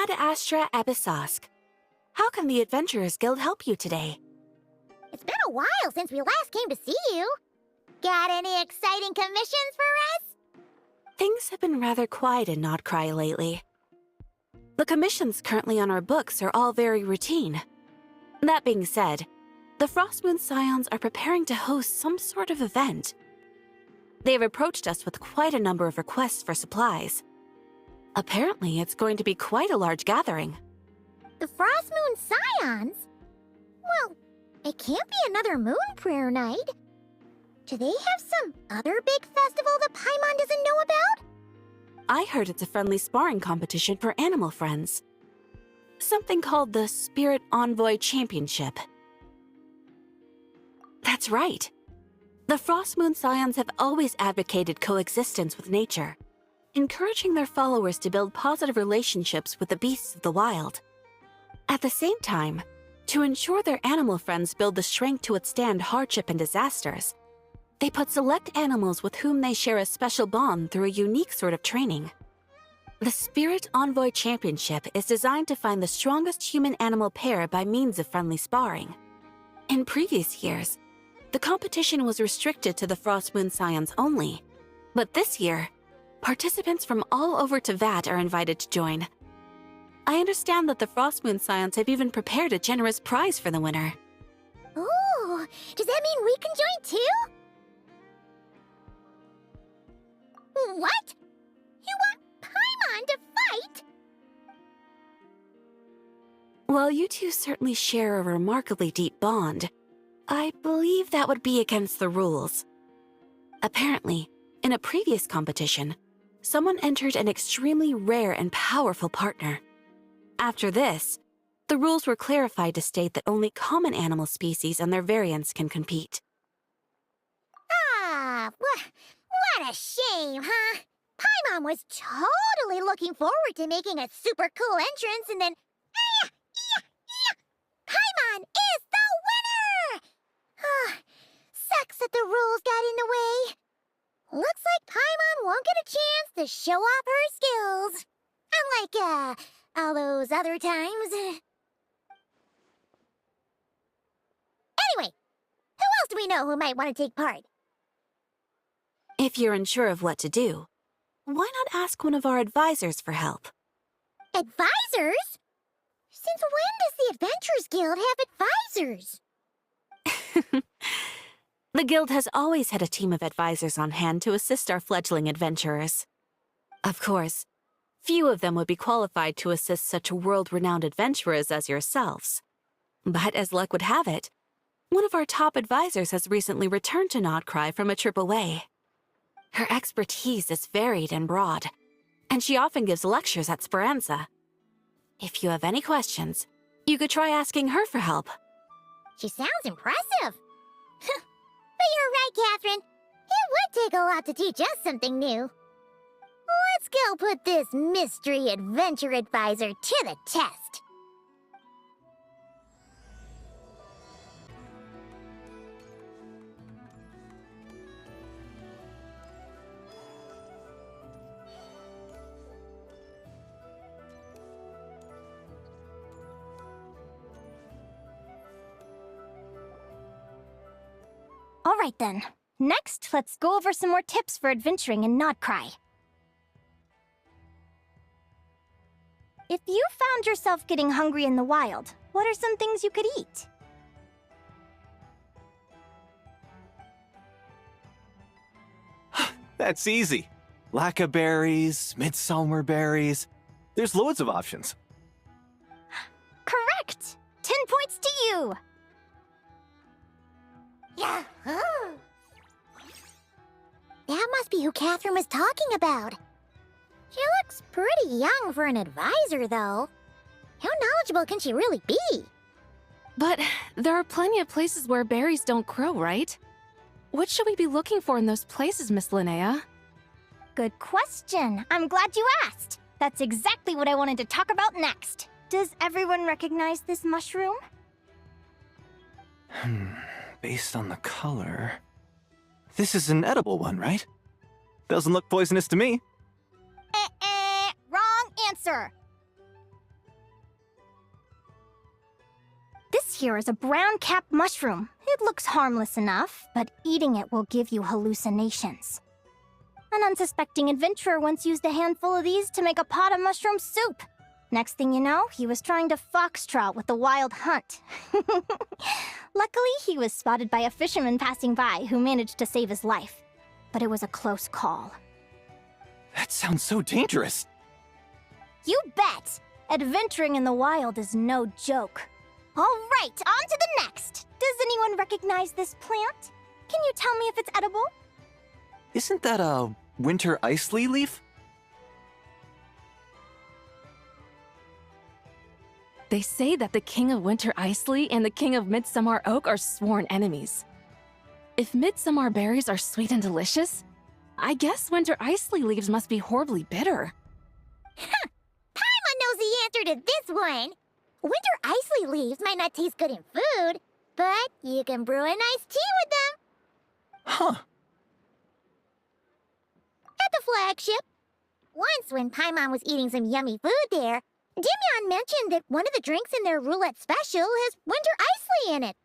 Ad Astra Episosk. How can the Adventurers Guild help you today? It's been a while since we last came to see you. Got any exciting commissions for us? Things have been rather quiet in Nodcry lately. The commissions currently on our books are all very routine. That being said, the Frostmoon Scions are preparing to host some sort of event. They have approached us with quite a number of requests for supplies. Apparently, it's going to be quite a large gathering. The Frostmoon Scions? Well, it can't be another moon prayer night. Do they have some other big festival that Paimon doesn't know about? I heard it's a friendly sparring competition for animal friends. Something called the Spirit Envoy Championship. That's right. The Frostmoon Scions have always advocated coexistence with nature, encouraging their followers to build positive relationships with the beasts of the wild. At the same time, to ensure their animal friends build the strength to withstand hardship and disasters, they put select animals with whom they share a special bond through a unique sort of training. The Spirit Envoy Championship is designed to find the strongest human-animal pair by means of friendly sparring. In previous years, the competition was restricted to the Frostmoon Scions only, but this year, participants from all over Teyvat are invited to join. I understand that the Frostmoon Scions have even prepared a generous prize for the winner. Ooh, does that mean we can join too? What? You want Paimon to fight? While you two certainly share a remarkably deep bond, I believe that would be against the rules. Apparently, in a previous competition, someone entered an extremely rare and powerful partner. After this, the rules were clarified to state that only common animal species and their variants can compete. Ah, what a shame, huh? Paimon was totally looking forward to making a super cool entrance and then... Paimon is the winner! Sucks that the rules got in the way. Looks like Paimon won't get a chance to show off her skills. Unlike, all those other times. Anyway, who else do we know who might want to take part? If you're unsure of what to do, why not ask one of our advisors for help? Advisors? Since when does the Adventurers Guild have advisors? The Guild has always had a team of advisors on hand to assist our fledgling adventurers. Of course, few of them would be qualified to assist such world-renowned adventurers as yourselves. But as luck would have it, one of our top advisors has recently returned to Nodcry from a trip away. Her expertise is varied and broad, and she often gives lectures at Speranza. If you have any questions, you could try asking her for help. She sounds impressive. But you're right, Catherine. It would take a lot to teach us something new. Let's go put this mystery adventure advisor to the test. All right then. Next, let's go over some more tips for adventuring in Nodcry. If you found yourself getting hungry in the wild, what are some things you could eat? That's easy. Lacca berries, midsummer berries. There's loads of options. Correct! 10 points to you! Yahoo! That must be who Catherine was talking about. She looks pretty young for an advisor, though. How knowledgeable can she really be? But there are plenty of places where berries don't grow, right? What should we be looking for in those places, Miss Linnea? Good question. I'm glad you asked. That's exactly what I wanted to talk about next. Does everyone recognize this mushroom? Based on the color... This is an edible one, right? Doesn't look poisonous to me. Wrong answer. here is a brown-capped mushroom. It looks harmless enough, but eating it will give you hallucinations. An unsuspecting adventurer once used a handful of these to make a pot of mushroom soup. Next thing you know, he was trying to foxtrot with the wild hunt. Luckily, he was spotted by a fisherman passing by who managed to save his life. But it was a close call. That sounds so dangerous. You bet! Adventuring in the wild is no joke. All right, on to the next. Does anyone recognize this plant? Can you tell me if it's edible? Isn't that a winter ice leaf? They say that the King of Winter Isley and the King of Midsummer Oak are sworn enemies. If midsummer berries are sweet and delicious, I guess winter isley leaves must be horribly bitter. Paimon knows the answer to this one. Winter isley leaves might not taste good in food, but you can brew a nice tea with them. Huh. At the flagship. Once when Paimon was eating some yummy food there, Dimyon mentioned that one of the drinks in their roulette special has winter isley in it.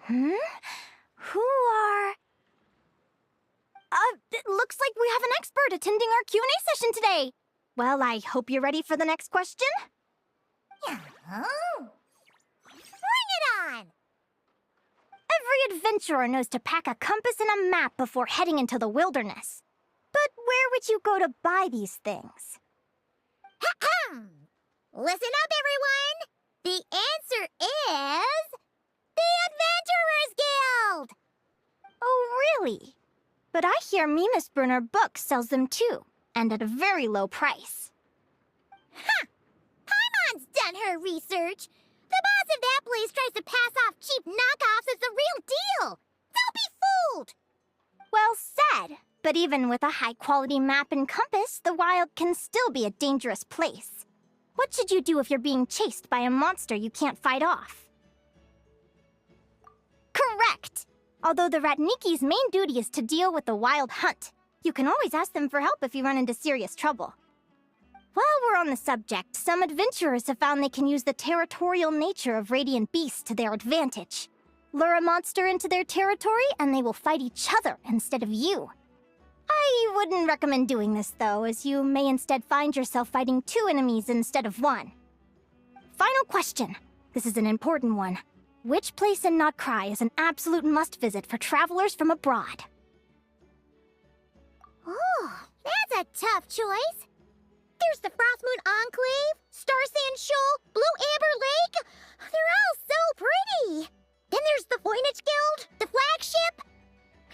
Who are... it looks like we have an expert attending our Q&A session today. Well, I hope you're ready for the next question. Oh. Bring it on! Every adventurer knows to pack a compass and a map before heading into the wilderness. But where would you go to buy these things? Listen up, everyone! The answer is... the Adventurers Guild! Oh, really? But I hear Mimasbrunner Books sells them too, and at a very low price. Paimon's done her research. The boss of that place tries to pass off cheap knockoffs as the real deal. Don't be fooled! Well said. But even with a high-quality map and compass, the wild can still be a dangerous place. What should you do if you're being chased by a monster you can't fight off? Correct! Although the Ratniki's main duty is to deal with the wild hunt, you can always ask them for help if you run into serious trouble. While we're on the subject, some adventurers have found they can use the territorial nature of radiant beasts to their advantage. Lure a monster into their territory and they will fight each other instead of you. I wouldn't recommend doing this though, as you may instead find yourself fighting two enemies instead of one. Final question. This is an important one. Which place in Notcry is an absolute must-visit for travelers from abroad? Oh, that's a tough choice. There's the Frostmoon Enclave, Star Sand Shoal, Blue Amber Lake. They're all so pretty. Then there's the Voynich Guild, the flagship,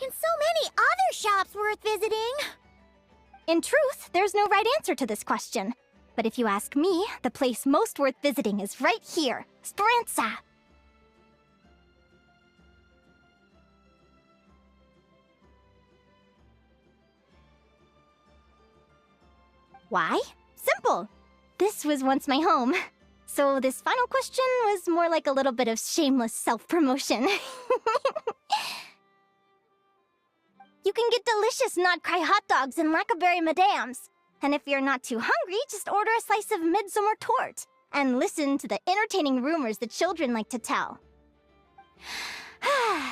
and so many other shops worth visiting. In truth, there's no right answer to this question. But if you ask me, the place most worth visiting is right here, Speranza. Why? Simple. This was once my home. So this final question was more like a little bit of shameless self-promotion. You can get delicious Notcry hot dogs and Lackaberry Madams. And if you're not too hungry, just order a slice of midsummer tort. And listen to the entertaining rumors the children like to tell.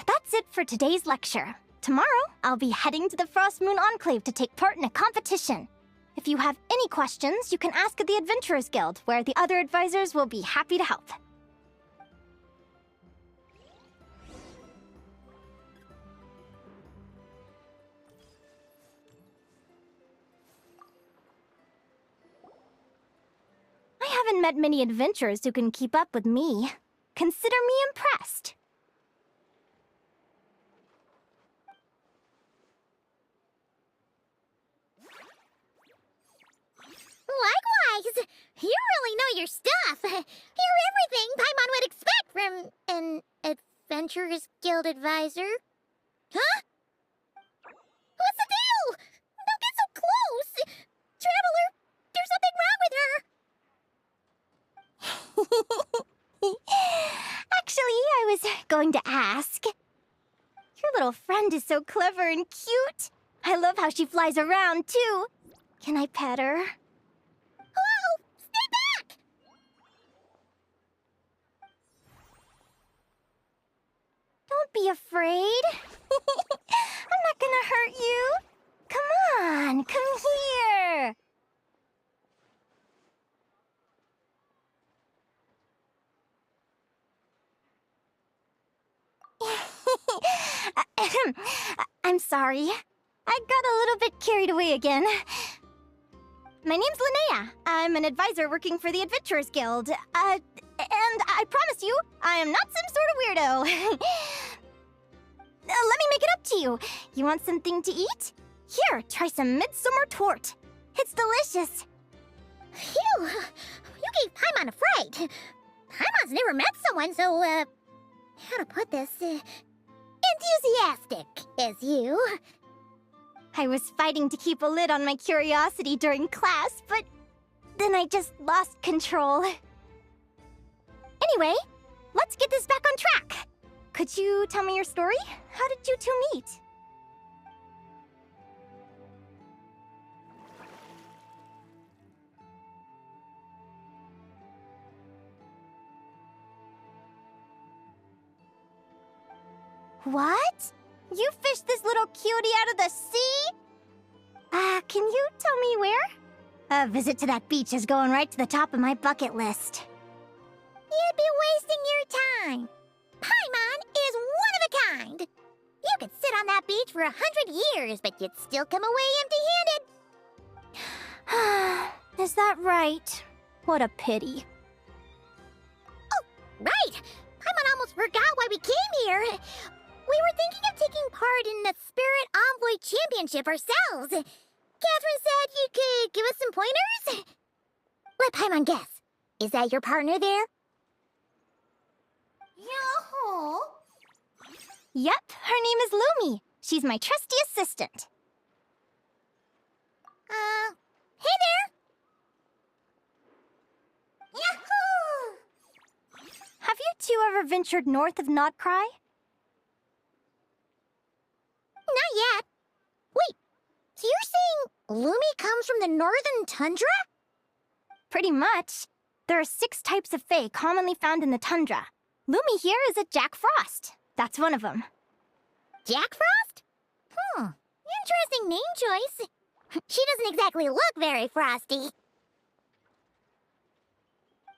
That's it for today's lecture. Tomorrow, I'll be heading to the Frostmoon Enclave to take part in a competition. If you have any questions, you can ask at the Adventurers Guild, where the other advisors will be happy to help. I haven't met many adventurers who can keep up with me. Consider me impressed. Likewise! You really know your stuff. You're everything Paimon would expect from an Adventurers Guild advisor. Huh? What's the deal? Don't get so close! Traveler, there's something wrong with her! Actually, I was going to ask. Your little friend is so clever and cute. I love how she flies around, too. Can I pet her? Whoa! Stay back! be afraid. I'm not gonna hurt you. Come on, come here. I'm sorry. I got a little bit carried away again. My name's Linnea. I'm an advisor working for the Adventurers Guild. And I promise you, I am not some sort of weirdo. Let me make it up to you. You want something to eat? Here, try some midsummer tort. It's delicious. Phew! You gave Paimon a fright. Paimon's never met someone so, how to put this, enthusiastic as you. I was fighting to keep a lid on my curiosity during class, but then I just lost control. Anyway, let's get this back on track. Could you tell me your story? How did you two meet? What? You fished this little cutie out of the sea? Can you tell me where? A visit to that beach is going right to the top of my bucket list. You'd be wasting your time. Paimon is one of a kind. You could sit on that beach for 100 years, but you'd still come away empty-handed. Is that right? What a pity. Oh, right. Paimon almost forgot why we came here. We were thinking of taking part in the Spirit Envoy Championship ourselves. Catherine said you could give us some pointers. Let Paimon guess. Is that your partner there? Yahoo! Yep, her name is Lumi. She's my trusty assistant. Hey there! Yahoo! Have you two ever ventured north of Notcry? Not yet. Wait, so you're saying Lumi comes from the northern tundra? Pretty much. There are 6 types of fae commonly found in the tundra. Lumi here is a Jack Frost. That's one of them. Jack Frost? Interesting name choice. She doesn't exactly look very frosty.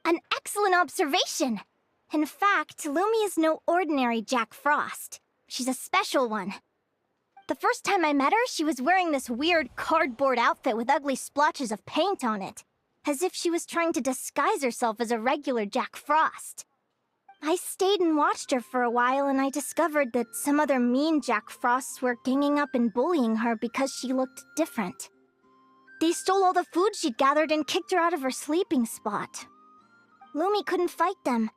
An excellent observation. In fact, Lumi is no ordinary Jack Frost. She's a special one. The first time I met her, she was wearing this weird cardboard outfit with ugly splotches of paint on it, as if she was trying to disguise herself as a regular Jack Frost. I stayed and watched her for a while, and I discovered that some other mean Jack Frosts were ganging up and bullying her because she looked different. They stole all the food she'd gathered and kicked her out of her sleeping spot. Lumi couldn't fight them.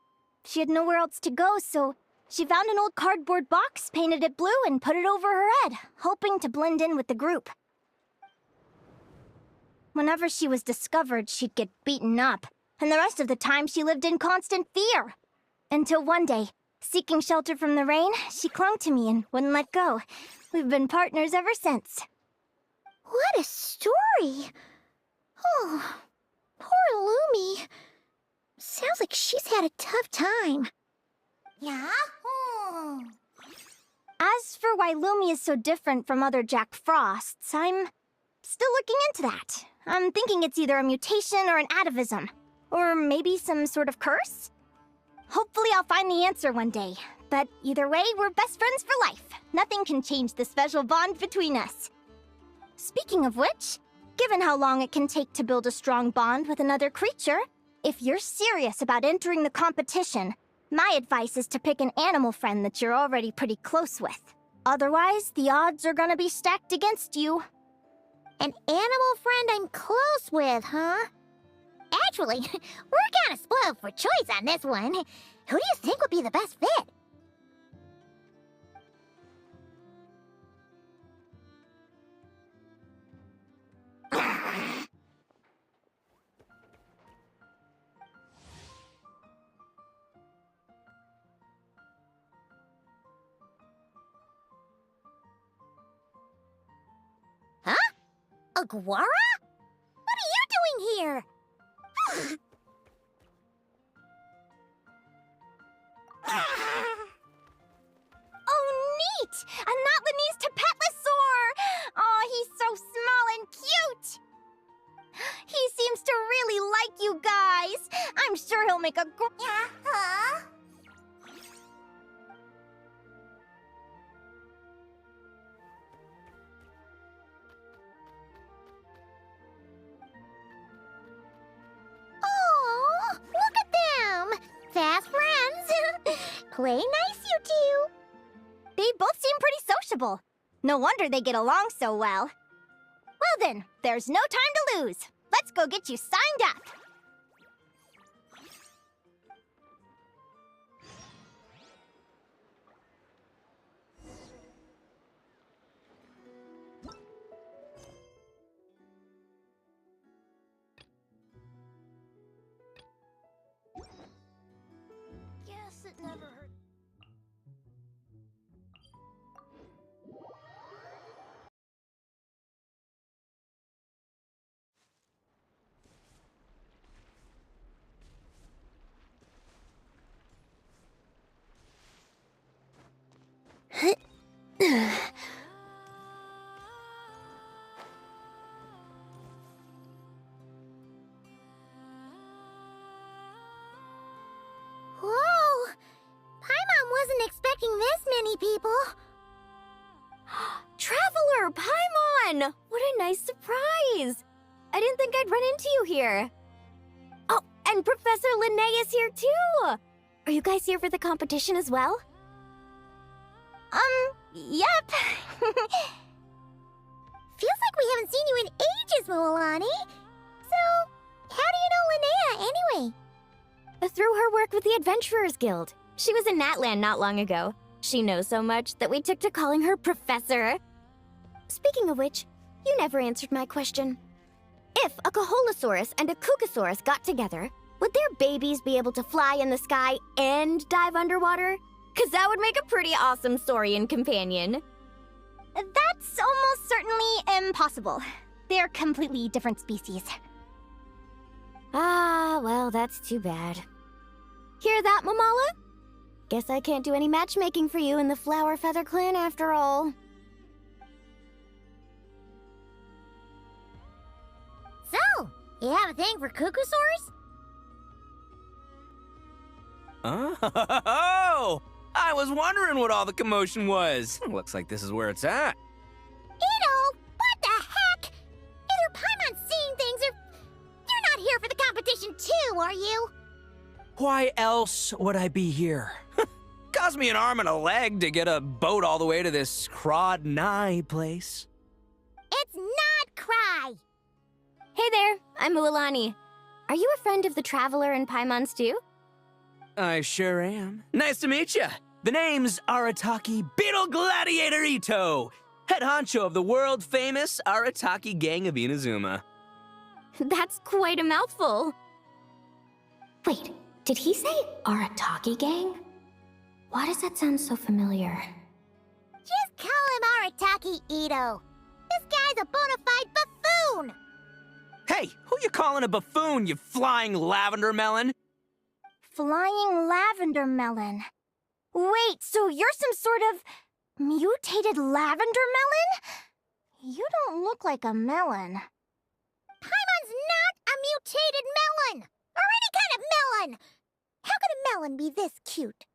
She had nowhere else to go, so she found an old cardboard box, painted it blue, and put it over her head, hoping to blend in with the group. Whenever she was discovered, she'd get beaten up, and the rest of the time she lived in constant fear. Until one day, seeking shelter from the rain, she clung to me and wouldn't let go. We've been partners ever since. What a story! Oh, poor Lumi. Sounds like she's had a tough time. Yeah? As for why Lumi is so different from other Jack Frosts, I'm still looking into that. I'm thinking it's either a mutation or an atavism. Or maybe some sort of curse? Hopefully I'll find the answer one day. But either way, we're best friends for life. Nothing can change the special bond between us. Speaking of which, given how long it can take to build a strong bond with another creature, if you're serious about entering the competition, my advice is to pick an animal friend that you're already pretty close with. Otherwise, the odds are gonna be stacked against you. An animal friend I'm close with, huh? Actually, we're kinda spoiled for choice on this one. Who do you think would be the best fit? Huh? Aguara? What are you doing here? Oh make a Huh? Oh, look at them! Fast friends! Play nice, you two! They both seem pretty sociable. No wonder they get along so well. Well then, there's no time to lose. Let's go get you signed up. Guess it never hurt. Whoa! Paimon wasn't expecting this many people. Traveler, Paimon! What a nice surprise! I didn't think I'd run into you here. Oh, and Professor Linnea is here too! Are you guys here for the competition as well? Yep. Feels like we haven't seen you in ages, Moalani. So, how do you know Linnea anyway? Through her work with the Adventurers Guild. She was in Natland not long ago. She knows so much that we took to calling her Professor. Speaking of which, you never answered my question. If a Kaholosaurus and a Kukasaurus got together, would their babies be able to fly in the sky and dive underwater? 'Cause that would make a pretty awesome saurian companion. That's almost certainly impossible. They're completely different species. Ah, well, that's too bad. Hear that, Mamala? Guess I can't do any matchmaking for you in the Flower Feather Clan after all. So, you have a thing for Kukusaurs? Oh! I was wondering what all the commotion was. Looks like this is where it's at. Ito, what the heck? Either Paimon's seeing things or you're not here for the competition too, are you? Why else would I be here? Cost me an arm and a leg to get a boat all the way to this Crod Nye place. It's not Cry. Hey there, I'm Mualani. Are you a friend of the Traveler and Paimon's too? I sure am. Nice to meet you. The name's Arataki Beetle Gladiator Ito, head honcho of the world-famous Arataki Gang of Inazuma. That's quite a mouthful. Wait, did he say Arataki Gang? Why does that sound so familiar? Just call him Arataki Ito. This guy's a bona fide buffoon. Hey, who you calling a buffoon, you flying lavender melon? Flying lavender melon. Wait, so you're some sort of mutated lavender melon? You don't look like a melon. Paimon's not a mutated melon, or any kind of melon. How could a melon be this cute?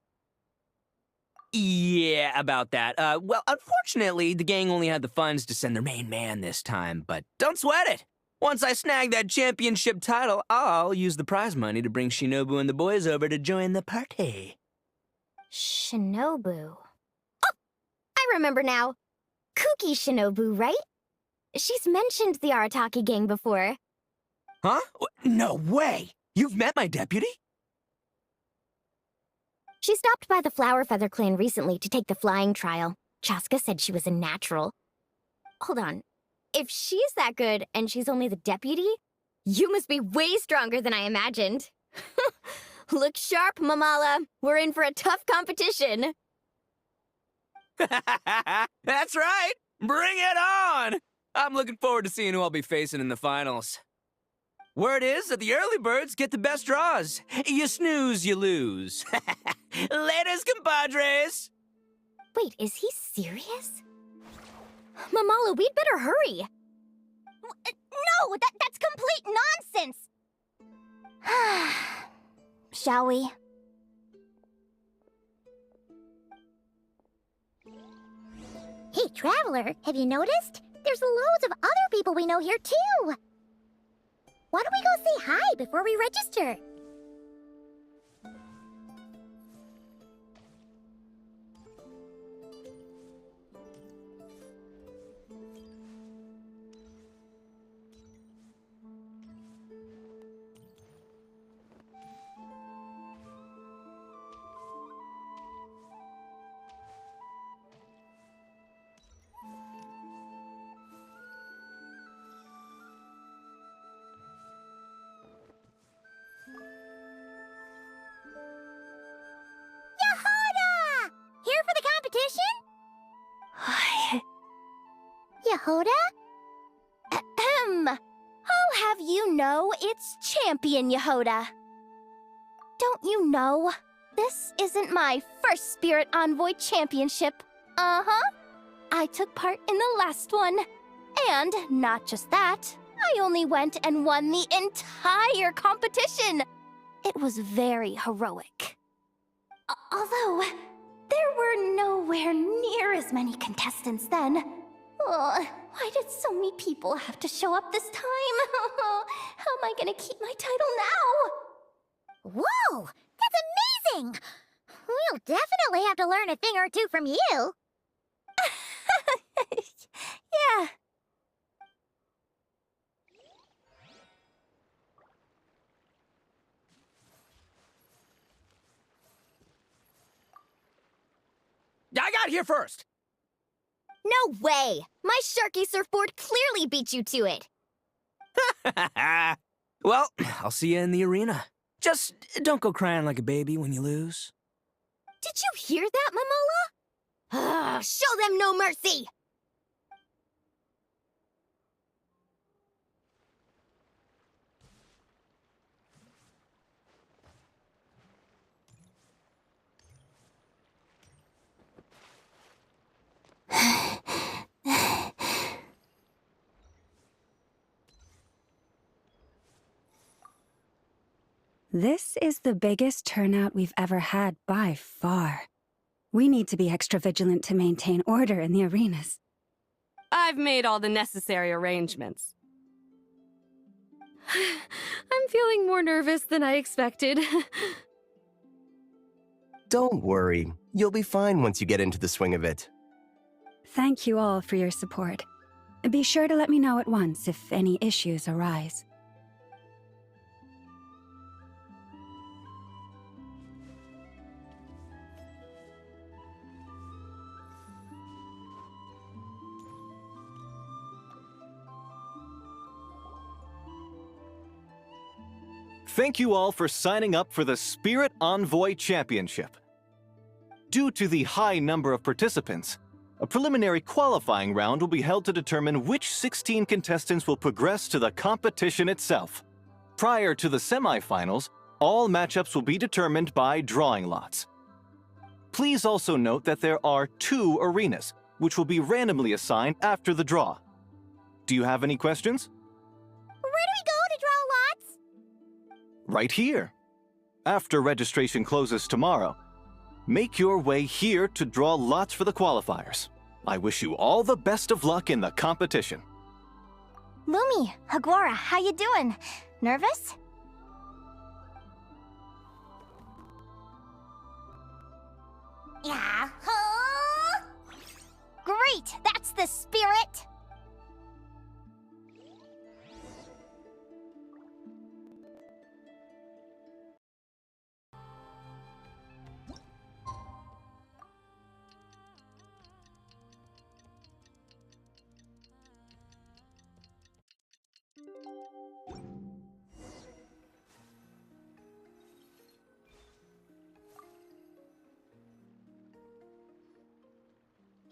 Yeah, about that. Well, unfortunately, the gang only had the funds to send their main man this time, but don't sweat it. Once I snag that championship title, I'll use the prize money to bring Shinobu and the boys over to join the party. Shinobu. Oh, I remember now. Kuki Shinobu, right? She's mentioned the Arataki Gang before. Huh? No way! You've met my deputy? She stopped by the Flower Feather Clan recently to take the flying trial. Chaska said she was a natural. Hold on. If she's that good and she's only the deputy, you must be way stronger than I imagined. Look sharp, Mamala. We're in for a tough competition. That's right! Bring it on! I'm looking forward to seeing who I'll be facing in the finals. Word is that the early birds get the best draws. You snooze, you lose. Laters, compadres! Wait, is he serious? Mamala, we'd better hurry. No, that's complete nonsense! shall we? Hey, Traveler, have you noticed? There's loads of other people we know here, too. Why don't we go say hi before we register? Yehoda! Here for the competition? Yehoda? Ahem. I'll have you know it's Champion Yehoda. Don't you know? This isn't my first Spirit Envoy Championship. Uh-huh. I took part in the last one. And not just that, I only went and won the entire competition. It was very heroic. Although, there were nowhere near as many contestants then. Why did so many people have to show up this time? How am I gonna keep my title now? Whoa! That's amazing! We'll definitely have to learn a thing or two from you. Yeah. I got here first! No way! My Sharky surfboard clearly beat you to it. Well, I'll see you in the arena. Just don't go crying like a baby when you lose. Did you hear that, Momola? Show them no mercy! This is the biggest turnout we've ever had by far. We need to be extra vigilant to maintain order in the arenas. I've made all the necessary arrangements. I'm feeling more nervous than I expected. Don't worry. You'll be fine once you get into the swing of it. Thank you all for your support. Be sure to let me know at once if any issues arise. Thank you all for signing up for the Spirit Envoy Championship. Due to the high number of participants, a preliminary qualifying round will be held to determine which 16 contestants will progress to the competition itself. Prior to the semifinals, all matchups will be determined by drawing lots. Please also note that there are 2 arenas, which will be randomly assigned after the draw. Do you have any questions? Where do we go to draw lots? Right here. After registration closes tomorrow, make your way here to draw lots for the qualifiers. I wish you all the best of luck in the competition. Lumi, Hagwara, how you doing? Nervous? Yahoo! Great! That's the spirit!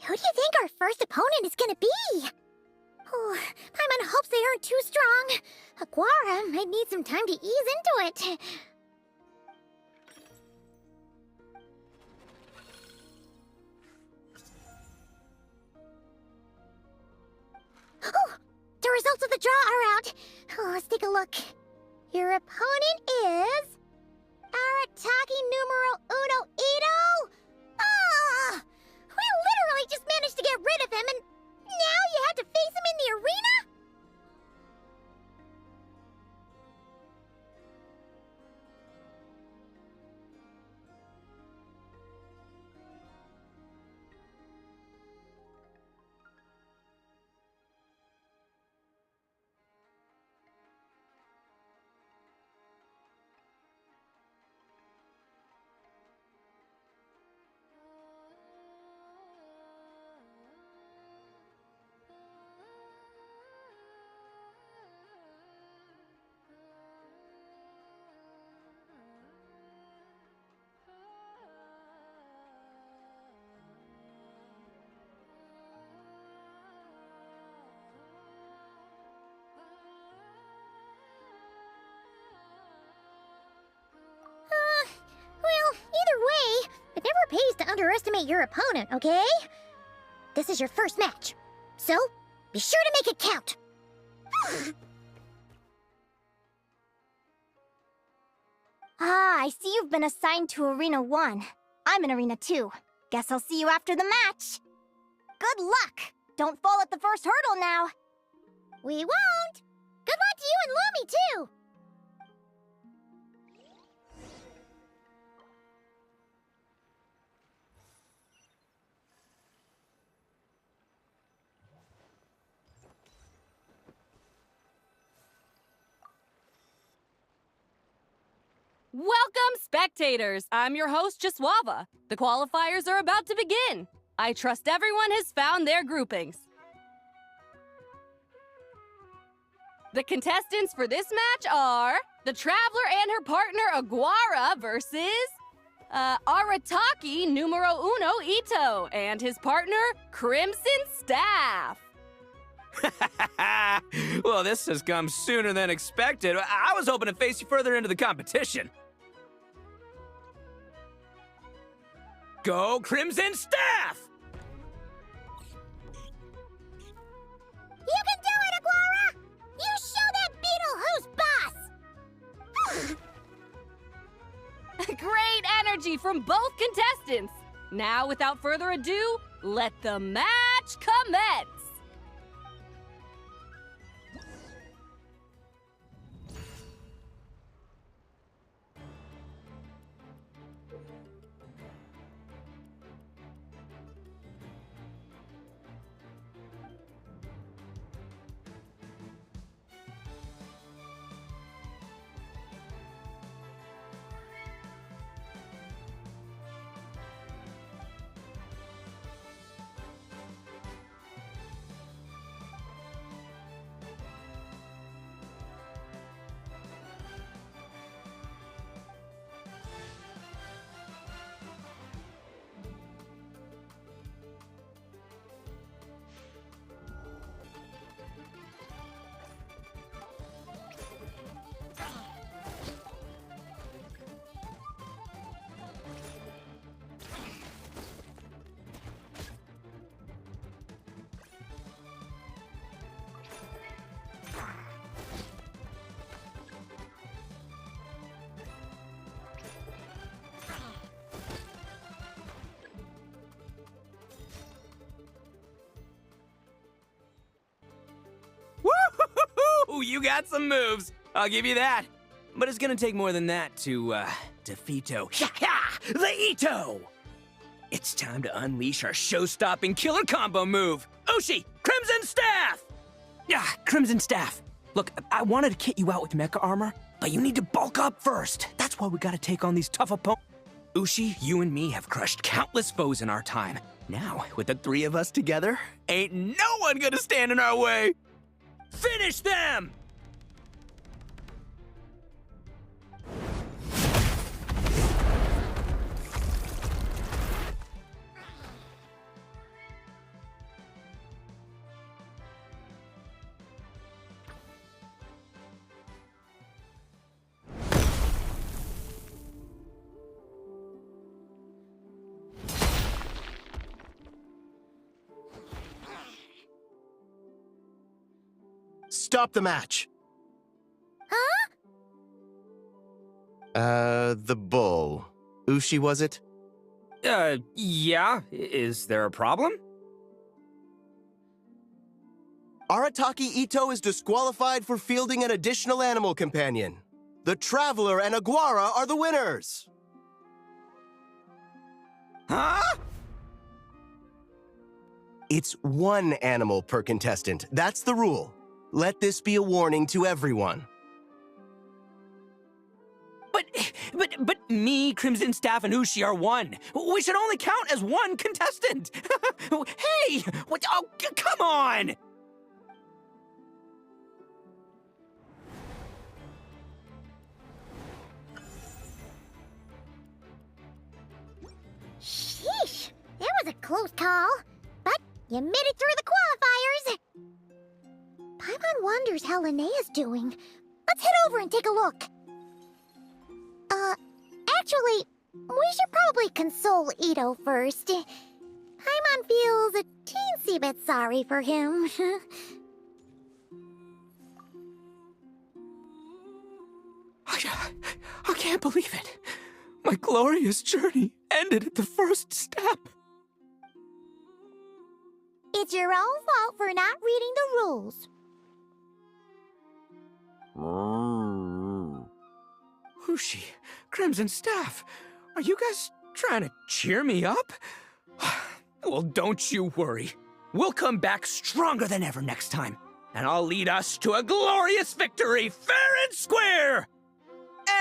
Who do you think our first opponent is gonna be? Oh, Paimon hopes they aren't too strong. Aguara might need some time to ease into it. Oh, the results of the draw are out. Oh, let's take a look. Your opponent is... Our underestimate your opponent, okay? This is your first match, so be sure to make it count. I see you've been assigned to Arena 1. I'm in Arena 2. Guess I'll see you after the match. Good luck! Don't fall at the first hurdle now. We won't! Good luck to you and Lumi, too! Welcome, spectators! I'm your host, Jaswava. The qualifiers are about to begin. I trust everyone has found their groupings. The contestants for this match are the Traveler and her partner Aguara versus Arataki numero uno Ito and his partner Crimson Staff. Well, this has come sooner than expected. I was hoping to face you further into the competition. Go Crimson Staff! You can do it, Aguara! You show that beetle who's boss! Great energy from both contestants. Now, without further ado, let the match commence. Woo-hoo-hoo-hoo! You got some moves. I'll give you that. But it's gonna take more than that to, defeat the Ito! It's time to unleash our show-stopping killer combo move. Ushi, Crimson Staff! Yeah, Crimson Staff. Look, I wanted to kit you out with mecha armor, but you need to bulk up first. That's why we gotta take on these tough opponents. Ushi, you and me have crushed countless foes in our time. Now, with the three of us together, ain't no one gonna stand in our way. Finish them! Stop the match. Huh? The bull. Ushi, was it? Yeah. Is there a problem? Arataki Ito is disqualified for fielding an additional animal companion. The Traveler and Aguara are the winners. Huh? It's one animal per contestant. That's the rule. Let this be a warning to everyone. But me, Crimson Staff, and Ushi are one. We should only count as one contestant. Hey, what? Oh, come on! Sheesh, that was a close call. But you made it through the qualifiers. Paimon wonders how Linnea's doing. Let's head over and take a look. Actually, We should probably console Ito first. Paimon feels a teensy bit sorry for him. I can't believe it. My glorious journey ended at the first step. It's your own fault for not reading the rules. Hushi, Crimson Staff, are you guys trying to cheer me up? Well, don't you worry. We'll come back stronger than ever next time, and I'll lead us to a glorious victory, fair and square!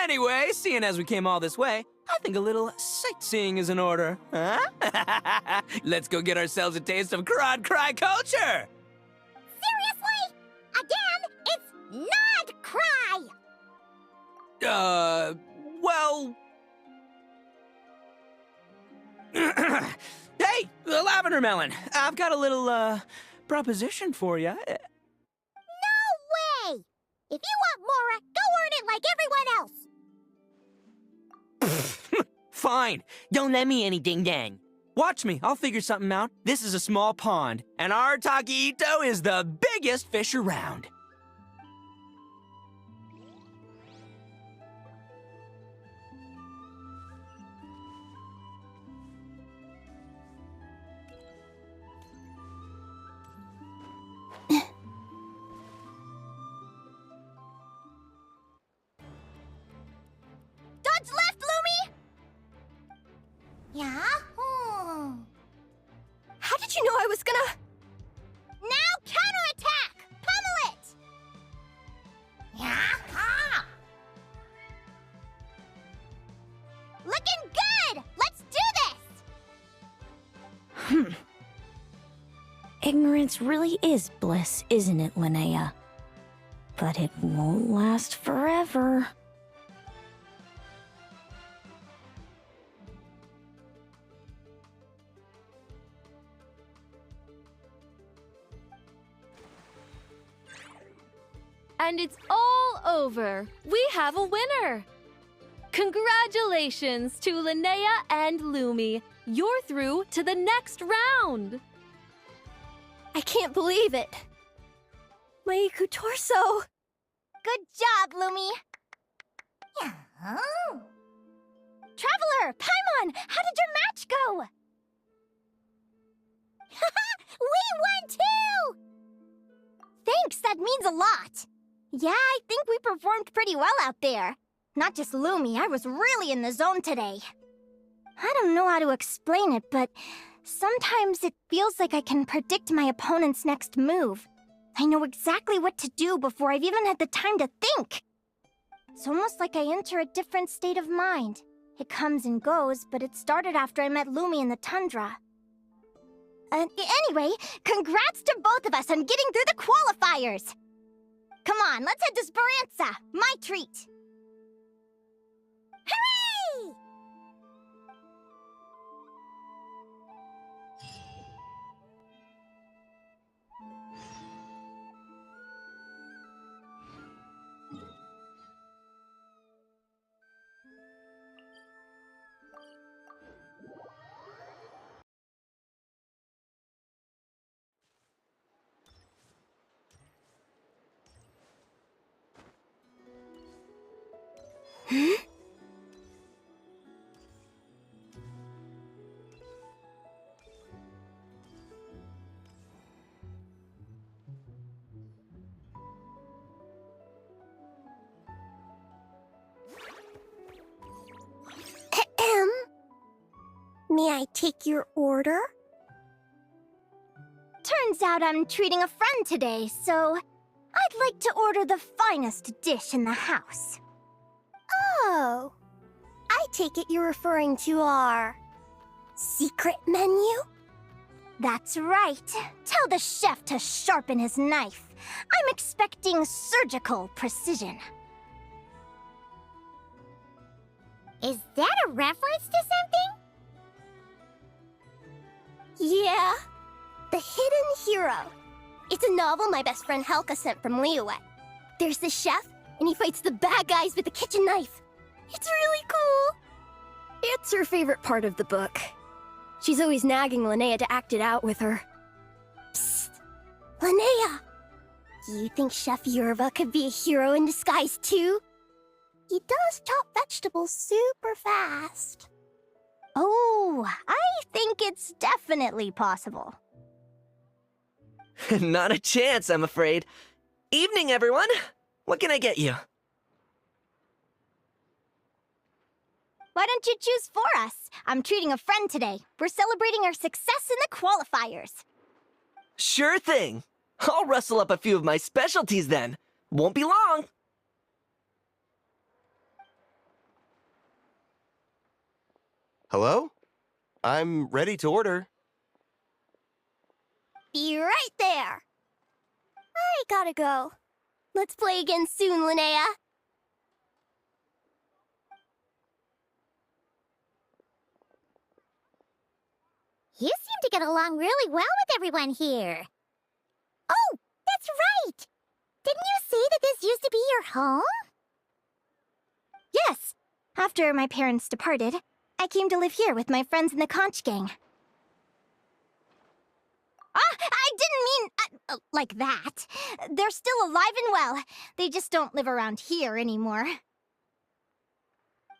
Anyway, seeing as we came all this way, I think a little sightseeing is in order, huh? Let's go get ourselves a taste of Crod Cry culture! Seriously? Again, it's not cry! Well... Hey, the Lavender Melon, I've got a little, proposition for you. No way! If you want Mora, go earn it like everyone else! Fine, don't let me any ding-dang. Watch me, I'll figure something out. This is a small pond, and Arataki Ito is the biggest fish around. Dodge left, Lumi! Yeah? How did you know I was gonna... Now counterattack! Pummel it! Yeah? Looking good! Let's do this! Ignorance really is bliss, isn't it, Linnea? But it won't last forever. And it's all over. We have a winner. Congratulations to Linnea and Lumi. You're through to the next round. I can't believe it. My Iku torso. Good job, Lumi! Traveler, Paimon, how did your match go? We won too! Thanks, that means a lot. Yeah, I think we performed pretty well out there. Not just Lumi, I was really in the zone today. I don't know how to explain it, but sometimes it feels like I can predict my opponent's next move. I know exactly what to do before I've even had the time to think. It's almost like I enter a different state of mind. It comes and goes, but it started after I met Lumi in the tundra. Anyway, congrats to both of us on getting through the qualifiers! Come on, let's head to Speranza, my treat! Hooray! May I take your order? Turns out I'm treating a friend today, so I'd like to order the finest dish in the house. Oh, I take it you're referring to our secret menu? That's right. Tell the chef to sharpen his knife. I'm expecting surgical precision. Is that a reference to something? Yeah. The Hidden Hero. It's a novel my best friend Helka sent from Liyue. There's the chef, and he fights the bad guys with a kitchen knife. It's really cool. It's her favorite part of the book. She's always nagging Linnea to act it out with her. Psst! Linnea! Do you think Chef Yerva could be a hero in disguise too? He does chop vegetables super fast. Oh, I think it's definitely possible. Not a chance, I'm afraid. Evening, everyone. What can I get you? Why don't you choose for us? I'm treating a friend today. We're celebrating our success in the qualifiers. Sure thing. I'll rustle up a few of my specialties then. Won't be long. Hello? I'm ready to order. Be right there. I gotta go. Let's play again soon, Linnea. You seem to get along really well with everyone here. Oh, that's right! Didn't you say that this used to be your home? Yes. After my parents departed, I came to live here with my friends in the conch gang. I didn't mean like that. They're still alive and well. They just don't live around here anymore.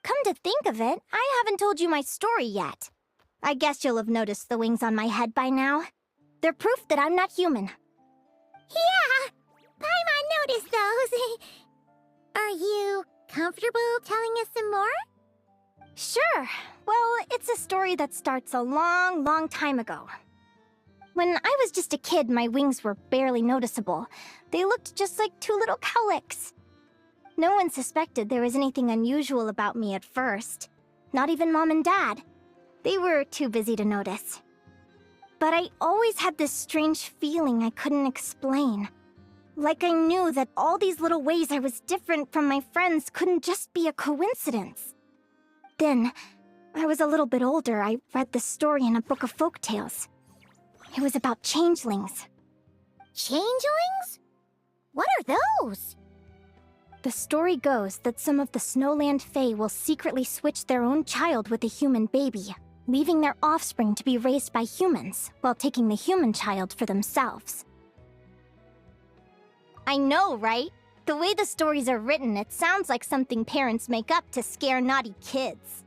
Come to think of it, I haven't told you my story yet. I guess you'll have noticed the wings on my head by now. They're proof that I'm not human. Yeah, Paimon noticed those. Are you comfortable telling us some more? Sure. Well, it's a story that starts a long, long time ago. When I was just a kid, my wings were barely noticeable. They looked just like two little cowlicks. No one suspected there was anything unusual about me at first. Not even Mom and Dad. They were too busy to notice. But I always had this strange feeling I couldn't explain. Like I knew that all these little ways I was different from my friends couldn't just be a coincidence. Then, I was a little bit older, I read the story in a book of folktales. It was about changelings. Changelings? What are those? The story goes that some of the Snowland Fae will secretly switch their own child with a human baby, leaving their offspring to be raised by humans, while taking the human child for themselves. I know, right? The way the stories are written, it sounds like something parents make up to scare naughty kids.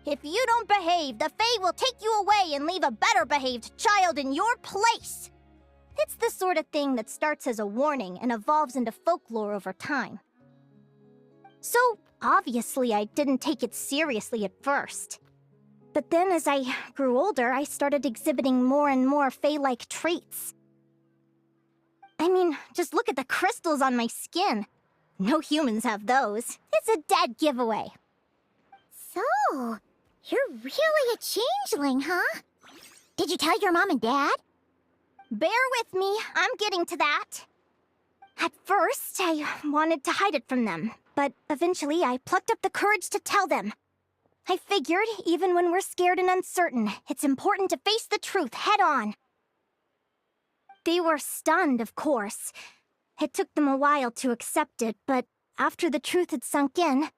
If you don't behave, the Fae will take you away and leave a better-behaved child in your place! It's the sort of thing that starts as a warning and evolves into folklore over time. So, obviously, I didn't take it seriously at first. But then as I grew older, I started exhibiting more and more Fae-like traits. I mean, just look at the crystals on my skin. No humans have those. It's a dead giveaway. So, you're really a changeling, huh? Did you tell your mom and dad? Bear with me, I'm getting to that. At first, I wanted to hide it from them, but eventually I plucked up the courage to tell them. I figured, even when we're scared and uncertain, it's important to face the truth head on. They were stunned, of course. It took them a while to accept it, but after the truth had sunk in,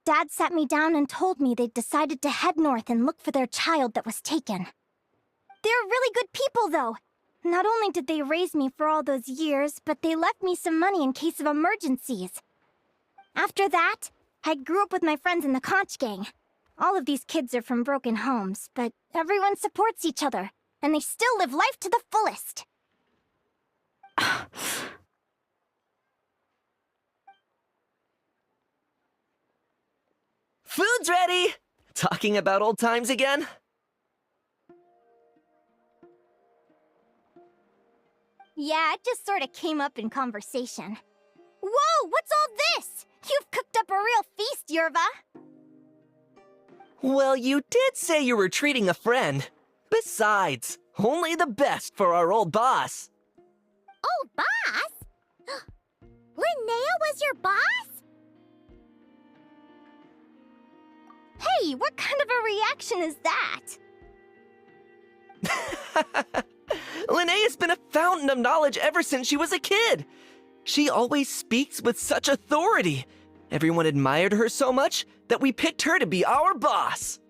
Dad sat me down and told me they'd decided to head north and look for their child that was taken. They're really good people, though. Not only did they raise me for all those years, but they left me some money in case of emergencies. After that, I grew up with my friends in the conch gang. All of these kids are from broken homes, but everyone supports each other, and they still live life to the fullest. Food's ready! Talking about old times again? Yeah, it just sort of came up in conversation. Whoa, what's all this? You've cooked up a real feast, Yerva. Well, you did say you were treating a friend. Besides, only the best for our old boss. Old boss? Linnea was your boss? Hey, what kind of a reaction is that? Linnea's been a fountain of knowledge ever since she was a kid. She always speaks with such authority. Everyone admired her so much that we picked her to be our boss.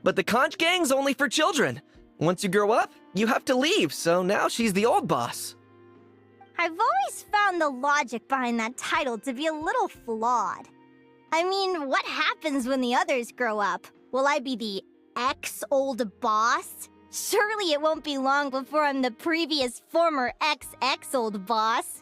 But the conch gang's only for children. Once you grow up, you have to leave, so now she's the old boss. I've always found the logic behind that title to be a little flawed. I mean, what happens when the others grow up? Will I be the ex-old boss? Surely it won't be long before I'm the previous former ex-old boss.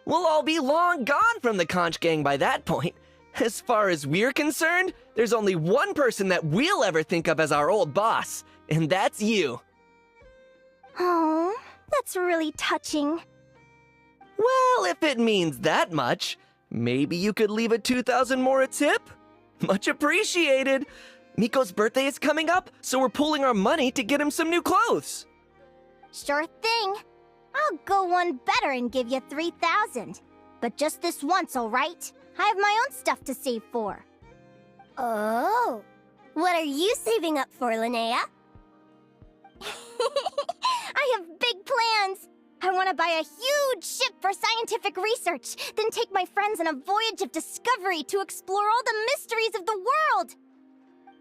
We'll all be long gone from the conch gang by that point. As far as we're concerned, there's only one person that we'll ever think of as our old boss, and that's you. Oh, that's really touching. Well, if it means that much, maybe you could leave a 2,000 more a tip? Much appreciated. Miko's birthday is coming up, so we're pooling our money to get him some new clothes. Sure thing. I'll go one better and give you 3,000. But just this once, all right? I have my own stuff to save for. Oh. What are you saving up for, Linnea? I have big plans. I want to buy a huge ship for scientific research, then take my friends on a voyage of discovery to explore all the mysteries of the world.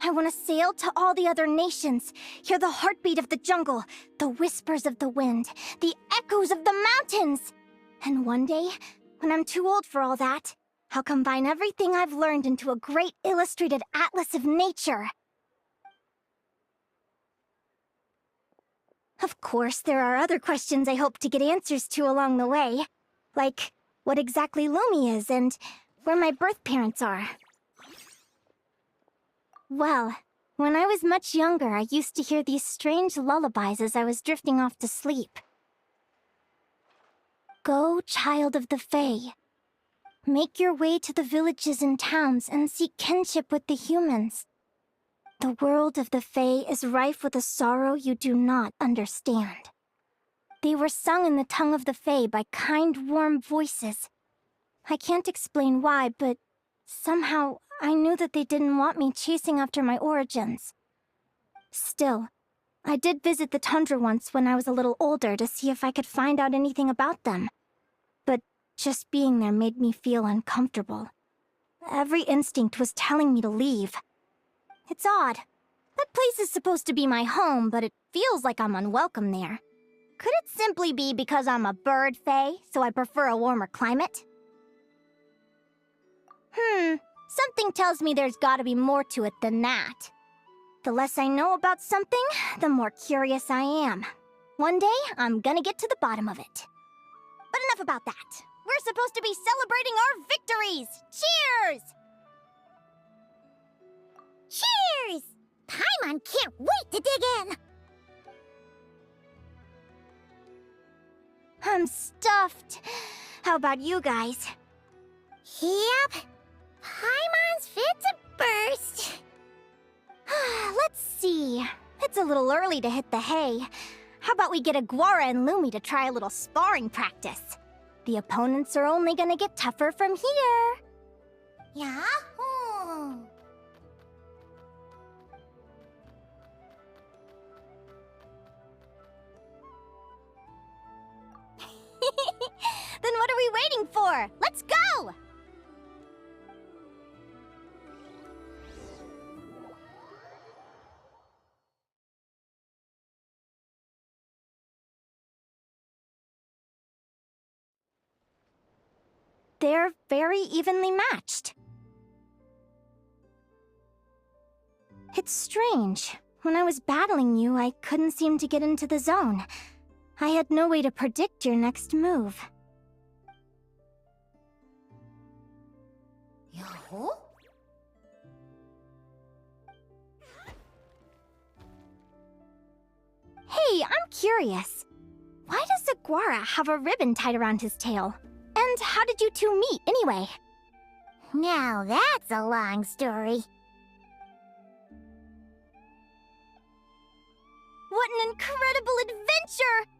I want to sail to all the other nations, hear the heartbeat of the jungle, the whispers of the wind, the echoes of the mountains. And one day, when I'm too old for all that, I'll combine everything I've learned into a great illustrated atlas of nature. Of course, there are other questions I hope to get answers to along the way. Like, what exactly Lumi is and where my birth parents are. Well, when I was much younger, I used to hear these strange lullabies as I was drifting off to sleep. Go, child of the Fae. Make your way to the villages and towns and seek kinship with the humans. The world of the Fae is rife with a sorrow you do not understand. They were sung in the tongue of the Fae by kind, warm voices. I can't explain why, but somehow I knew that they didn't want me chasing after my origins. Still, I did visit the tundra once when I was a little older to see if I could find out anything about them. But just being there made me feel uncomfortable. Every instinct was telling me to leave. It's odd. That place is supposed to be my home, but it feels like I'm unwelcome there. Could it simply be because I'm a bird fae, so I prefer a warmer climate? Something tells me there's gotta be more to it than that. The less I know about something, the more curious I am. One day, I'm gonna get to the bottom of it. But enough about that. We're supposed to be celebrating our victories! Cheers! Cheers! Paimon can't wait to dig in! I'm stuffed. How about you guys? Yep. Paimon's fit to burst. Let's see. It's a little early to hit the hay. How about we get Aguara and Lumi to try a little sparring practice? The opponents are only gonna get tougher from here. Yahoo! Then what are we waiting for? Let's go! They're very evenly matched. It's strange. When I was battling you, I couldn't seem to get into the zone. I had no way to predict your next move. Yahoo? Hey, I'm curious. Why does Aguara have a ribbon tied around his tail? And how did you two meet, anyway? Now that's a long story. What an incredible adventure!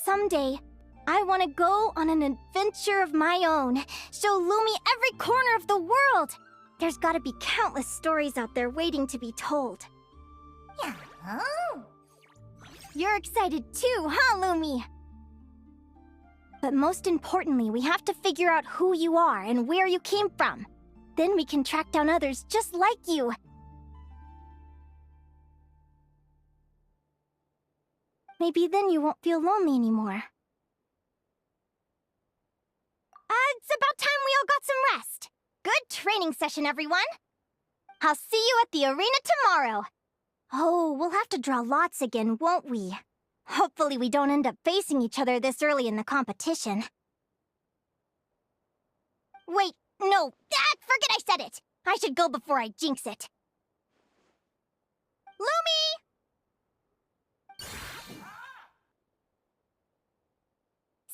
Someday, I want to go on an adventure of my own. Show Lumi every corner of the world. There's gotta be countless stories out there waiting to be told. Yahoo! You're excited too, huh, Lumi? But most importantly, we have to figure out who you are and where you came from. Then we can track down others just like you. Maybe then you won't feel lonely anymore. It's about time we all got some rest. Good training session, everyone. I'll see you at the arena tomorrow. Oh, we'll have to draw lots again, won't we? Hopefully we don't end up facing each other this early in the competition. Wait, no, forget I said it. I should go before I jinx it. Lumi!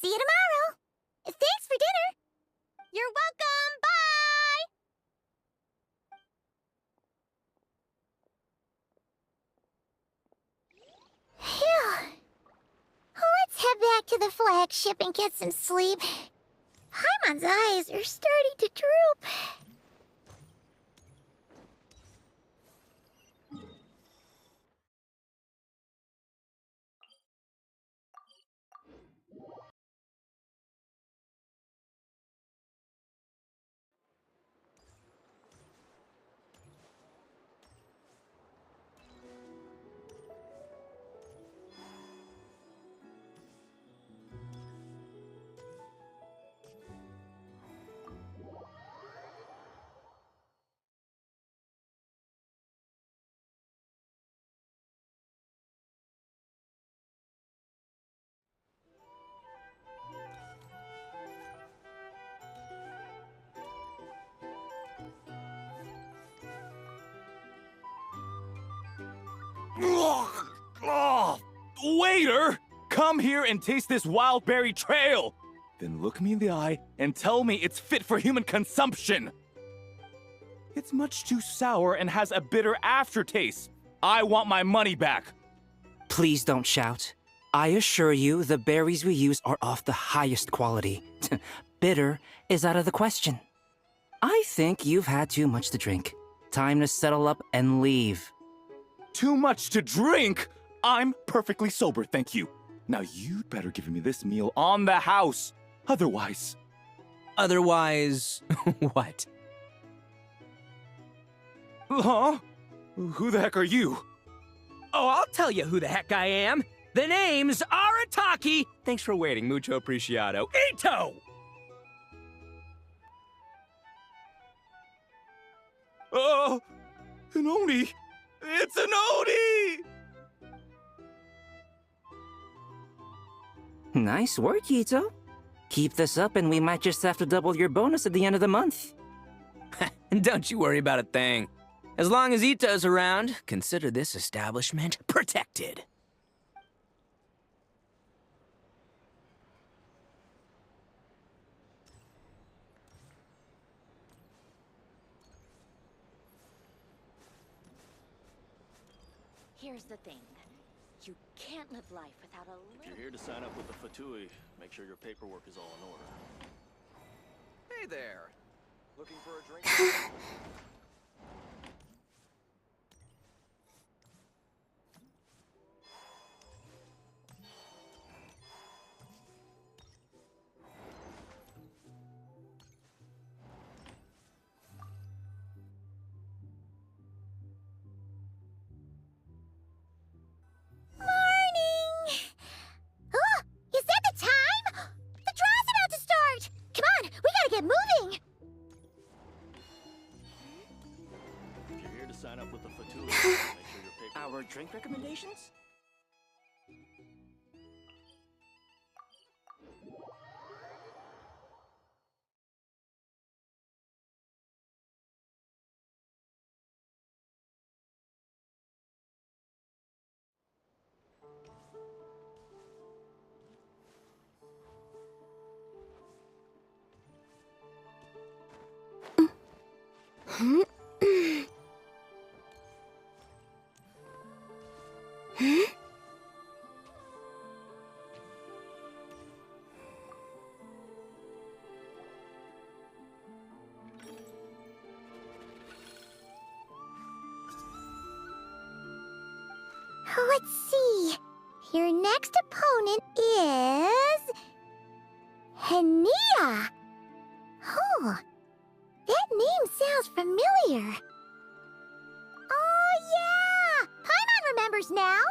See you tomorrow. Thanks for dinner. You're welcome, bye! Phew. Let's head back to the flagship and get some sleep. Paimon's eyes are starting to droop. Waiter! Come here and taste this wild berry trail! Then look me in the eye and tell me it's fit for human consumption! It's much too sour and has a bitter aftertaste. I want my money back! Please don't shout. I assure you, the berries we use are of the highest quality. Bitter is out of the question. I think you've had too much to drink. Time to settle up and leave. Too much to drink? I'm perfectly sober, thank you. Now you'd better give me this meal on the house. Otherwise... Otherwise, what? Huh? Who the heck are you? Oh, I'll tell you who the heck I am. The name's Arataki. Thanks for waiting, mucho apreciado. Ito! Oh, an Oni! It's an Oni! Nice work, Ito. Keep this up and we might just have to double your bonus at the end of the month. Don't you worry about a thing. As long as Ito's around, consider this establishment protected. Here's the thing. You can't live life without a little... If you're here to sign up with the Fatui, make sure your paperwork is all in order. Hey there. Looking for a drink? Sign up with the Fatui. Make sure your paperwork... Our drink recommendations? Let's see. Your next opponent is... Linnea! Oh, that name sounds familiar. Oh, yeah! Paimon remembers now!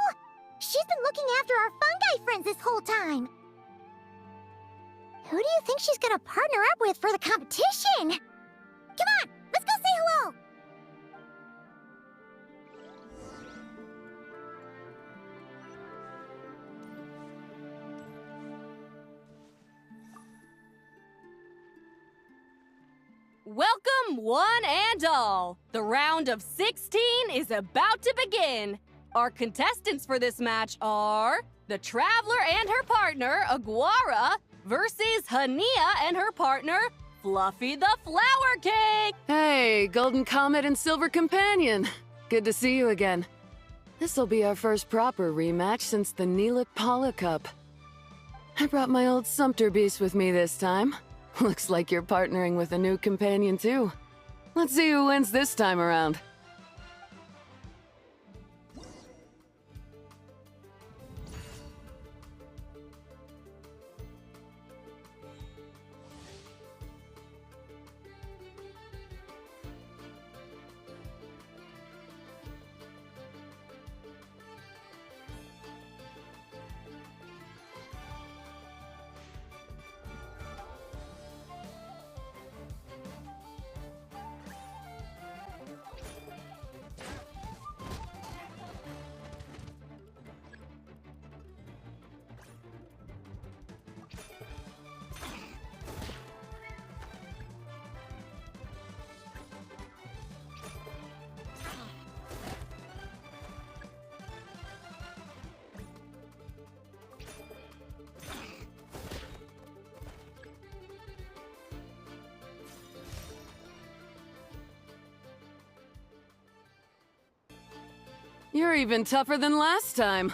She's been looking after our fungi friends this whole time. Who do you think she's gonna partner up with for the competition? Come on, let's go say hello! Welcome, one and all. The round of 16 is about to begin. Our contestants for this match are the Traveler and her partner, Aguara, versus Linnea and her partner, Fluffy the Flower King. Hey, Golden Comet and Silver Companion. Good to see you again. This'll be our first proper rematch since the Neelix Paula Cup. I brought my old Sumpter Beast with me this time. Looks like you're partnering with a new companion too. Let's see who wins this time around. You're even tougher than last time.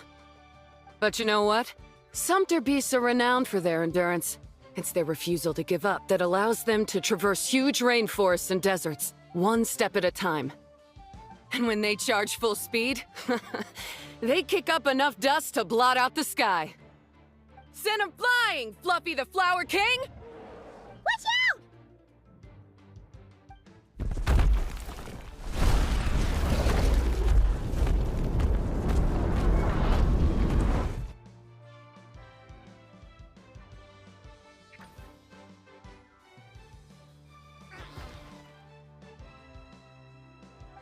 But you know what? Sumpter beasts are renowned for their endurance. It's their refusal to give up that allows them to traverse huge rainforests and deserts, one step at a time. And when they charge full speed, they kick up enough dust to blot out the sky. Send 'em flying, Fluffy the Flower King! Watch out!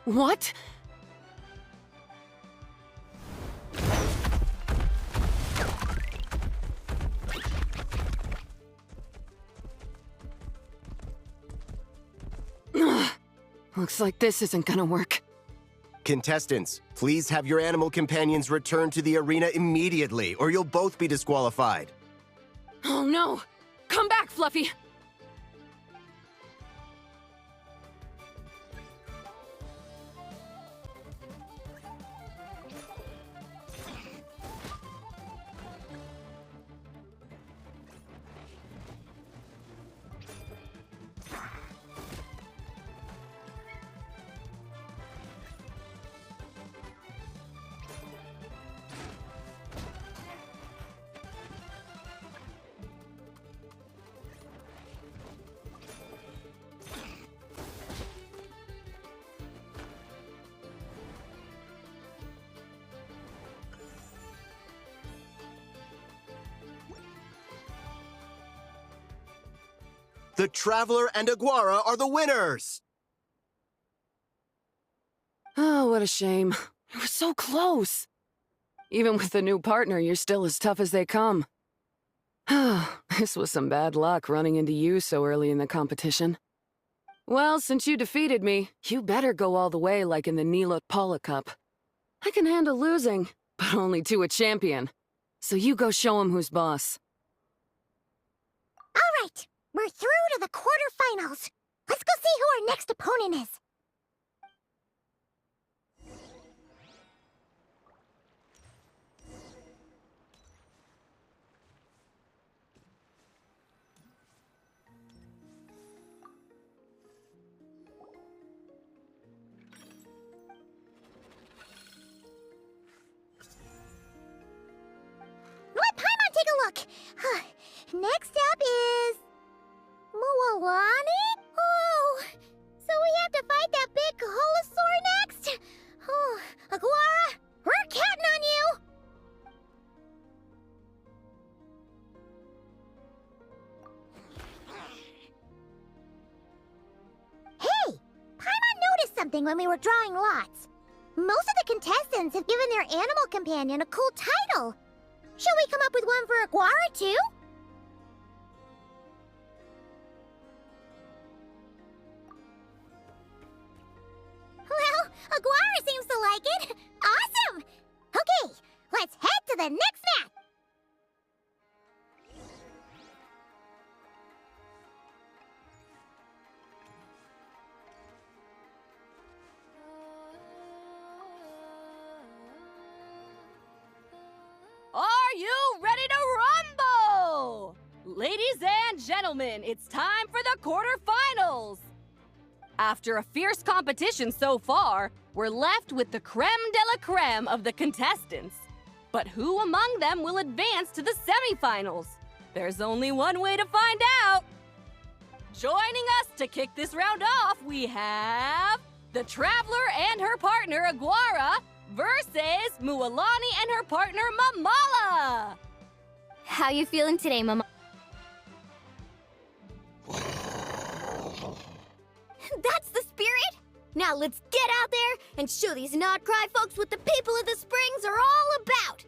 What? Looks like this isn't gonna work. Contestants, please have your animal companions return to the arena immediately, or you'll both be disqualified. Oh no! Come back, Fluffy! The Traveler and Aguara are the winners! Oh, what a shame. You were so close. Even with the new partner, you're still as tough as they come. This was some bad luck running into you so early in the competition. Well, since you defeated me, you better go all the way like in the Neelix Paula Cup. I can handle losing, but only to a champion. So you go show him who's boss. All right, we're through to the quarterfinals. Let's go see who our next opponent is. Let Paimon take a look. Next up is something when we were drawing lots. Most of the contestants have given their animal companion a cool title. Shall we come up with one for Aguara, too? Well, Aguara seems to like it. Awesome! Okay, let's head to the next match. Are you ready to rumble? Ladies and gentlemen, it's time for the quarterfinals. After a fierce competition so far, we're left with the creme de la creme of the contestants. But who among them will advance to the semifinals? There's only one way to find out. Joining us to kick this round off, we have the Traveler and her partner, Aguara, versus Mualani and her partner, Mamala. How you feeling today, Mama? That's the spirit! Now let's get out there and show these not-cry folks what the people of the Springs are all about!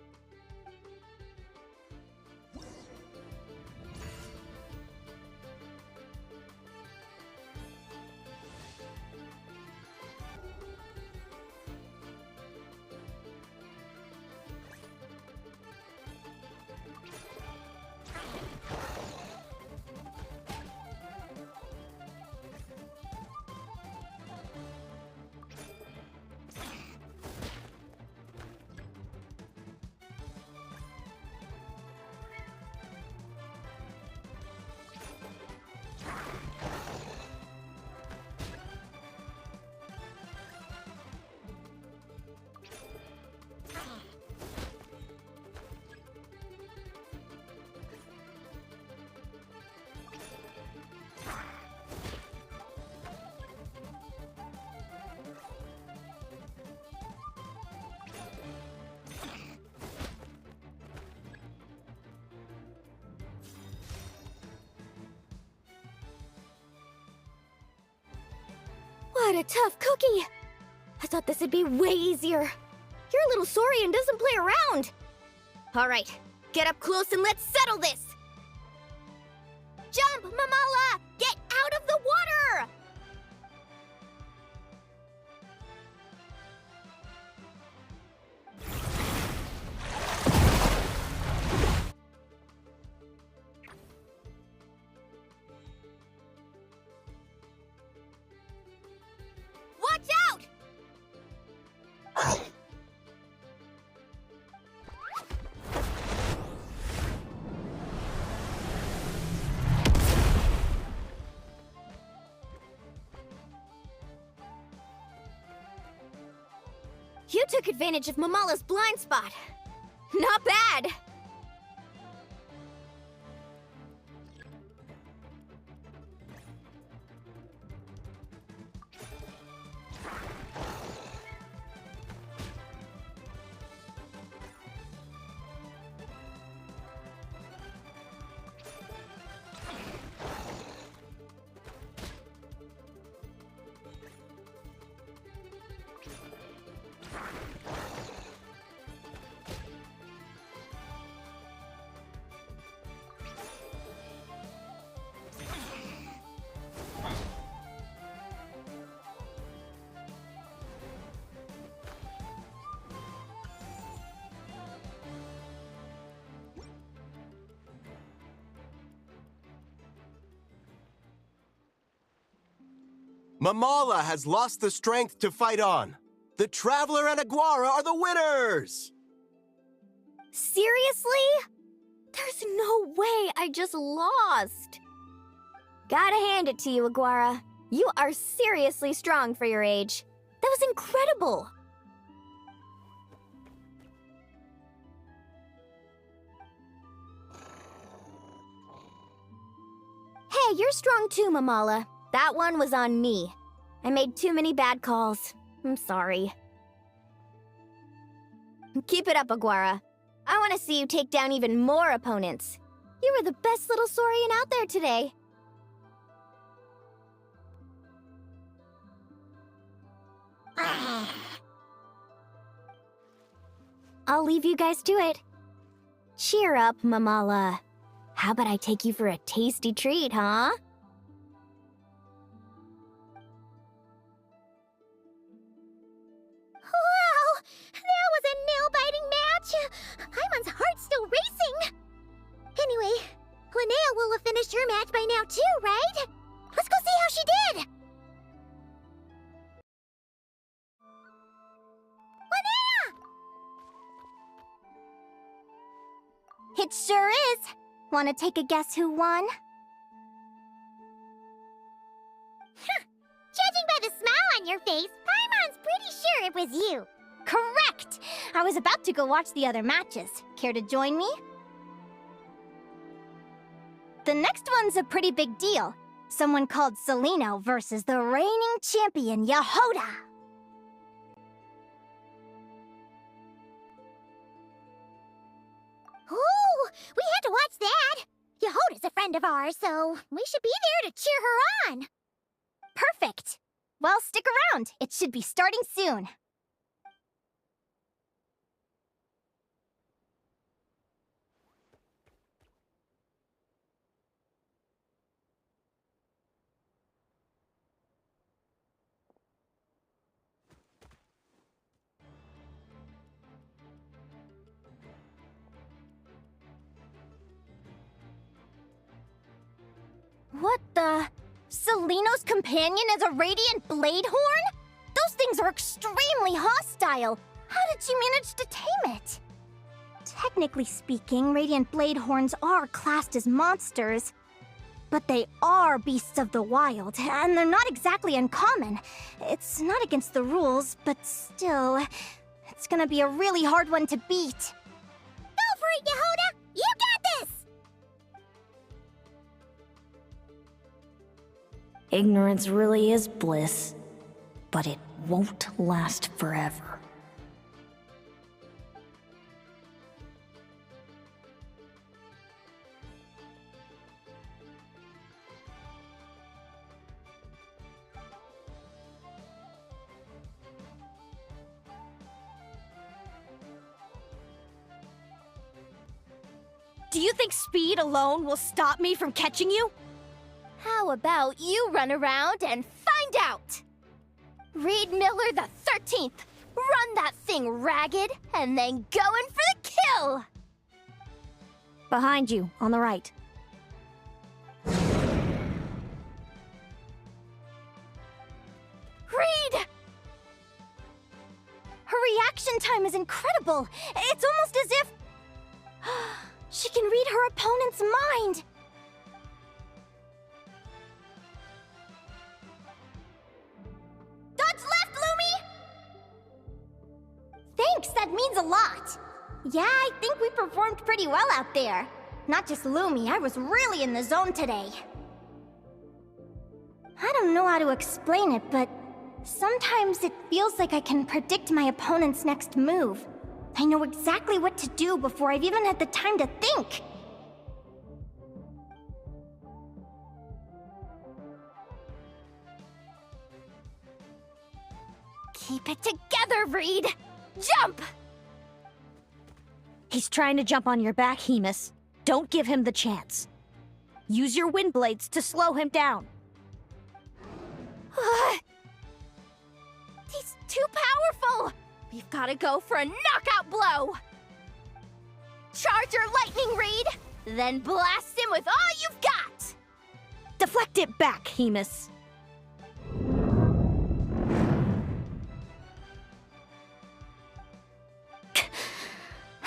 What a tough cookie! I thought this would be way easier. Your little Saurian doesn't play around. All right, get up close and let's settle this. Jump, Mamala! Get out of the water! Watch out! You took advantage of Mamala's blind spot. Not bad. Mamala has lost the strength to fight on. The Traveler and Aguara are the winners! Seriously? There's no way I just lost. Gotta hand it to you, Aguara. You are seriously strong for your age. That was incredible. Hey, you're strong too, Mamala. That one was on me. I made too many bad calls. I'm sorry. Keep it up, Aguara. I want to see you take down even more opponents. You were the best little Saurian out there today. I'll leave you guys to it. Cheer up, Mamala. How about I take you for a tasty treat, huh? Wow! That was a nail-biting match! Paimon's heart's still racing! Anyway, Linnea will have finished her match by now too, right? Let's go see how she did! It sure is. Want to take a guess who won? Judging by the smile on your face, Paimon's pretty sure it was you. Correct! I was about to go watch the other matches. Care to join me? The next one's a pretty big deal. Someone called Celino versus the reigning champion, Yehoda. Ooh, we had to watch that. Yehoda's a friend of ours, so we should be there to cheer her on. Perfect. Well, stick around. It should be starting soon. What the? Celino's companion is a radiant blade horn? Those things are extremely hostile. How did she manage to tame it? Technically speaking, radiant blade horns are classed as monsters. But they are beasts of the wild, and they're not exactly uncommon. It's not against the rules, but still, it's gonna be a really hard one to beat. Go for it, Yehoda! You got this! Ignorance really is bliss, but it won't last forever. Do you think speed alone will stop me from catching you? How about you run around and find out? Reed Miller the 13th, run that thing ragged and then go in for the kill! Behind you, on the right. Reed! Her reaction time is incredible. It's almost as if she can read her opponent's mind. Dodge left, Lumi! Thanks, that means a lot. Yeah, I think we performed pretty well out there. Not just Lumi, I was really in the zone today. I don't know how to explain it, but sometimes it feels like I can predict my opponent's next move. I know exactly what to do before I've even had the time to think. Keep it together, Reed! Jump! He's trying to jump on your back, Hemus. Don't give him the chance. Use your wind blades to slow him down. He's too powerful! We've gotta go for a knockout blow! Charge your lightning, Reed! Then blast him with all you've got! Deflect it back, Hemus.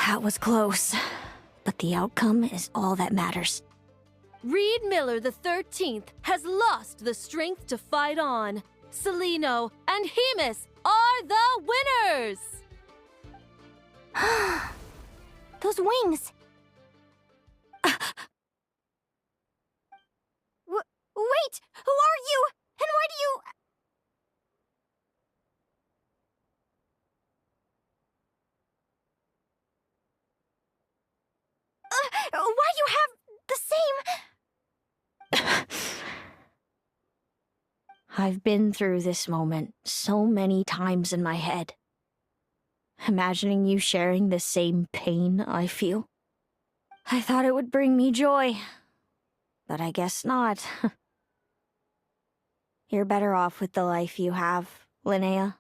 That was close, but the outcome is all that matters. Reed Miller the 13th has lost the strength to fight on. Celino and Hemus are the winners! Those wings! Wait! Who are you? And why do you... why you have the same... I've been through this moment so many times in my head. imagining you sharing the same pain I feel. I thought it would bring me joy, but I guess not. You're better off with the life you have, Linnea.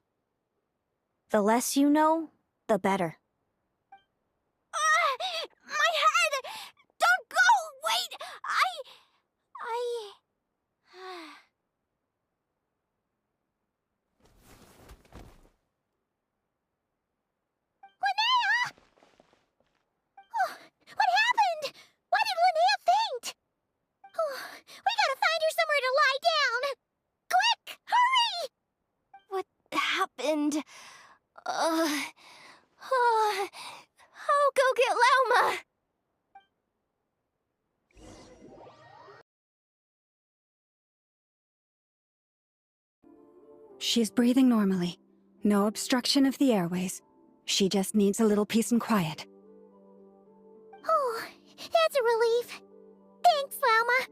The less you know, the better. My head! Don't go! Wait! Linnea! Oh, what happened? Why did Linnea faint? Oh, we gotta find her somewhere to lie down! Quick! Hurry! What happened? I'll go get Lauma. She's breathing normally. No obstruction of the airways. She just needs a little peace and quiet. Oh, that's a relief. Thanks, Lauma.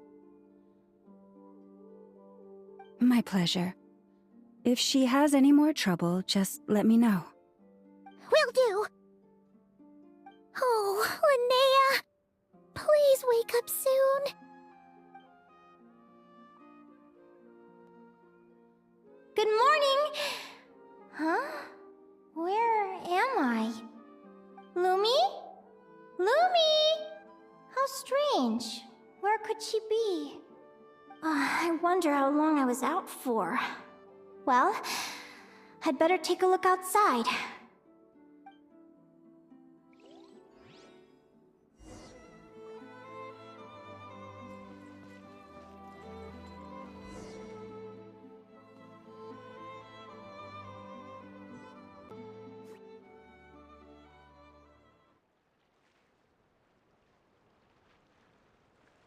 My pleasure. If she has any more trouble, just let me know. Will do. Oh, Linnea. Please wake up soon. Good morning. Huh? Where am I? Lumi? Lumi! How strange. Where could she be? I wonder how long I was out for. Well, I'd better take a look outside.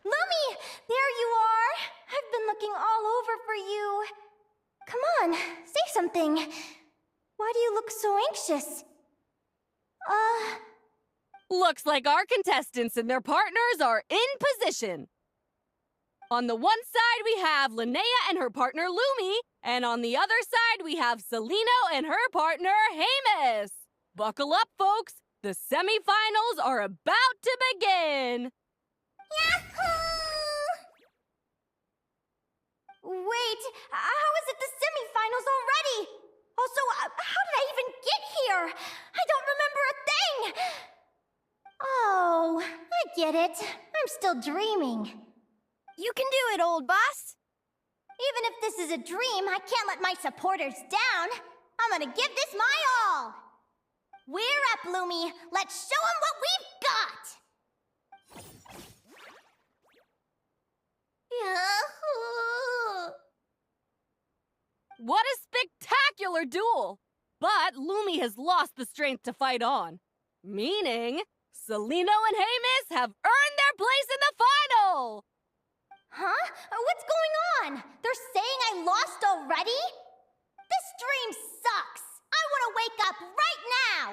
Lumi! There you are! I've been looking all over for you. Come on, say something. Why do you look so anxious? Looks like our contestants and their partners are in position. On the one side, we have Linnea and her partner Lumi, and on the other side, we have Celino and her partner Hamus. Buckle up, folks. The semifinals are about to begin. Wait, how is it the semifinals already? Also, how did I even get here? I don't remember a thing! Oh, I get it. I'm still dreaming. You can do it, old boss. Even if this is a dream, I can't let my supporters down. I'm gonna give this my all. We're up, Lumi. Let's show them what we've got! What a spectacular duel! But Lumi has lost the strength to fight on. Meaning, Celino and Hamus have earned their place in the final! Huh? What's going on? They're saying I lost already? This dream sucks! I want to wake up right now!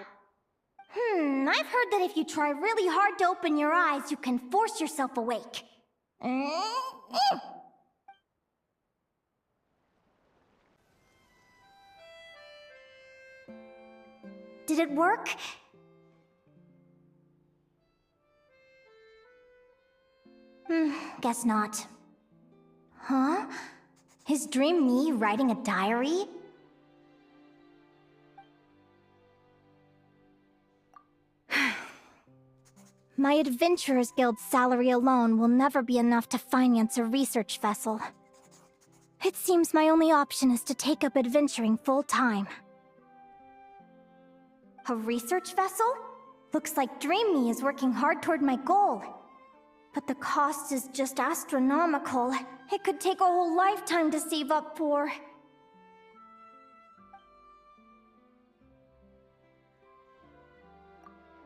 I've heard that if you try really hard to open your eyes, you can force yourself awake. Did it work? Guess not. Huh? Is Dream me writing a diary? My Adventurers Guild salary alone will never be enough to finance a research vessel. It seems my only option is to take up adventuring full-time. A research vessel? Looks like Dream Me is working hard toward my goal. But the cost is just astronomical. It could take a whole lifetime to save up for.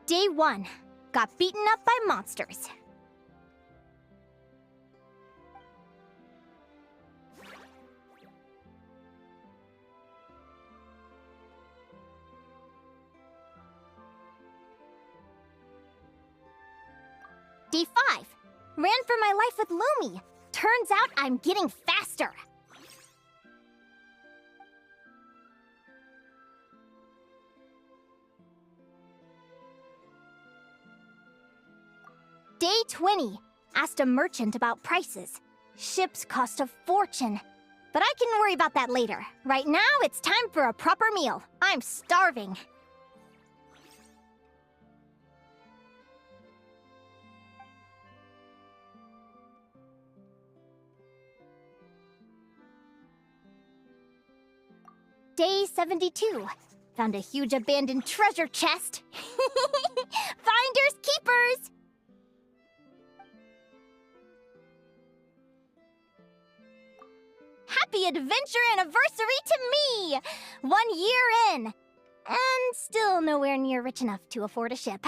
Day 1. Got beaten up by monsters. Day 5. Ran for my life with Lumi. Turns out I'm getting faster. Day 20. Asked a merchant about prices. Ships cost a fortune. But I can worry about that later. Right now, it's time for a proper meal. I'm starving. Day 72. Found a huge abandoned treasure chest. Finders keepers! Happy adventure anniversary to me! 1 year in. And still nowhere near rich enough to afford a ship.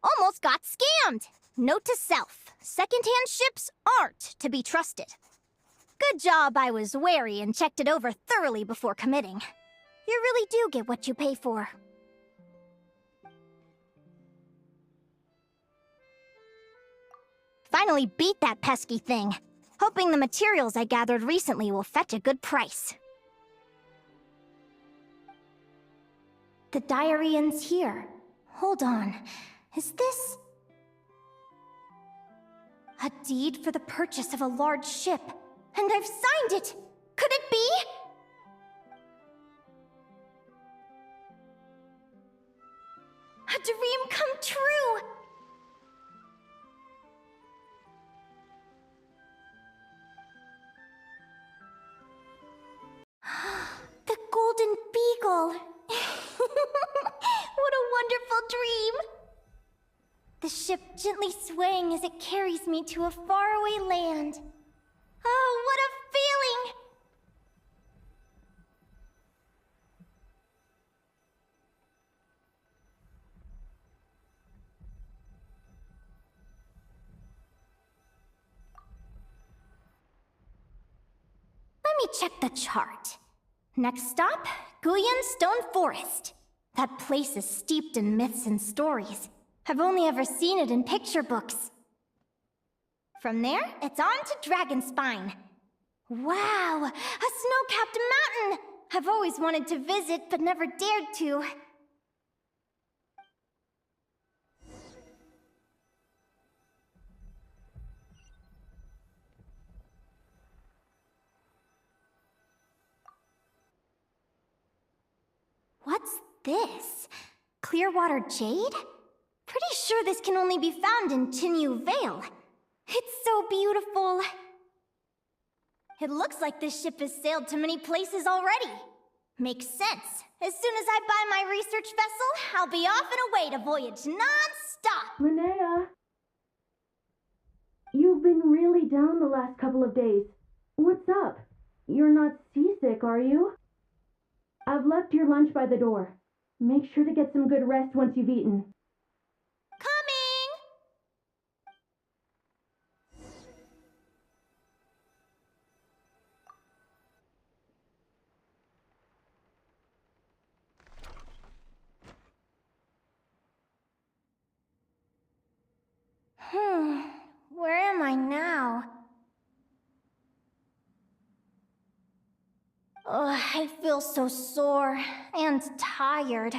Almost got scammed! Note to self, secondhand ships aren't to be trusted. Good job I was wary and checked it over thoroughly before committing. You really do get what you pay for. Finally beat that pesky thing. Hoping the materials I gathered recently will fetch a good price. The diary ends here. Hold on. Is this... a deed for the purchase of a large ship? And I've signed it! Could it be? A dream come true! The Golden Beagle! What a wonderful dream! The ship gently swaying as it carries me to a faraway land. Oh, what a feeling! Let me check the chart. Next stop, Guyan Stone Forest. That place is steeped in myths and stories. I've only ever seen it in picture books. From there, it's on to Dragonspine. Wow, a snow-capped mountain! I've always wanted to visit, but never dared to. What's this? Clearwater jade? Pretty sure this can only be found in Chinyu Vale. It's so beautiful. It looks like this ship has sailed to many places already. Makes sense. As soon as I buy my research vessel, I'll be off and away to voyage non-stop. Linnea, you've been really down the last couple of days. What's up? You're not seasick, are you? I've left your lunch by the door. Make sure to get some good rest once you've eaten. Where am I now? Ugh, I feel so sore and tired.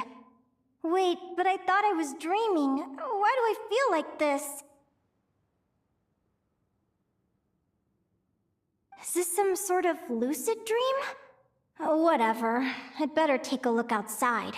Wait, but I thought I was dreaming. Why do I feel like this? Is this some sort of lucid dream? Whatever. I'd better take a look outside.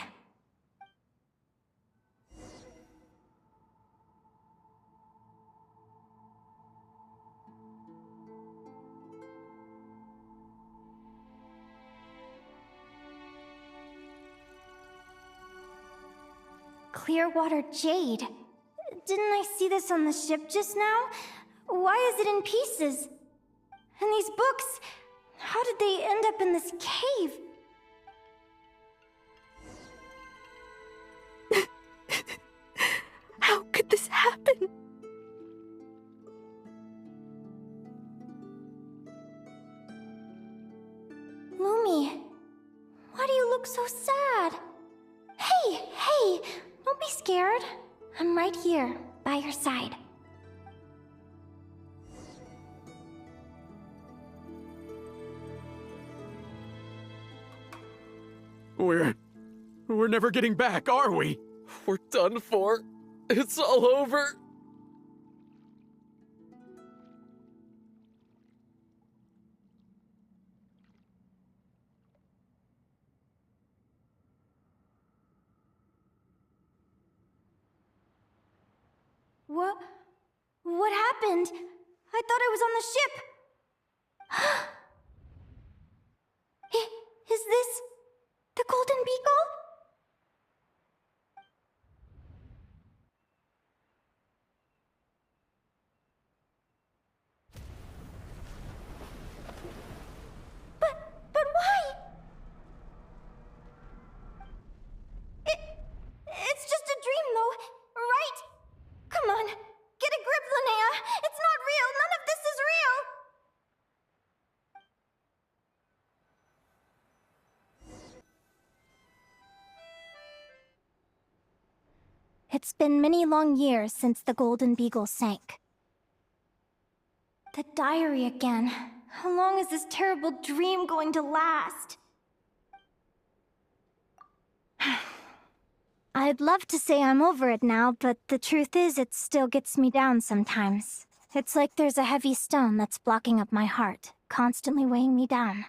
Clearwater jade. Didn't I see this on the ship just now? Why is it in pieces? And these books, how did they end up in this cave? How could this happen? Lumi, why do you look so sad? Hey, don't be scared. I'm right here, by your side. We're never getting back, are we? We're done for. It's all over. What happened? I thought I was on the ship. Is this the Golden Beagle? But why? It's just a dream, though, right? Come on, get a grip, Linnea. It's not real. None of this is real. It's been many long years since the Golden Beagle sank. The diary again. How long is this terrible dream going to last? I'd love to say I'm over it now, but the truth is it still gets me down sometimes. It's like there's a heavy stone that's blocking up my heart, constantly weighing me down.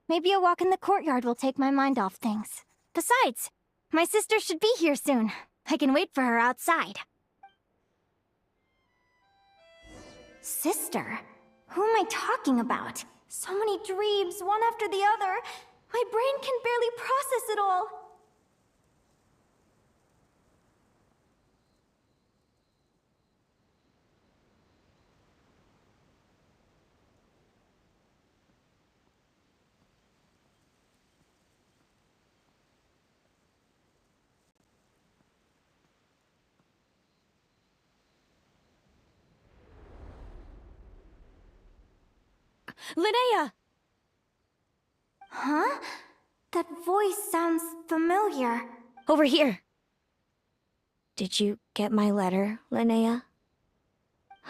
Maybe a walk in the courtyard will take my mind off things. Besides, my sister should be here soon. I can wait for her outside. Sister? Who am I talking about? So many dreams, one after the other. My brain can barely process it all. Linnea! Huh? That voice sounds familiar. Over here. Did you get my letter, Linnea?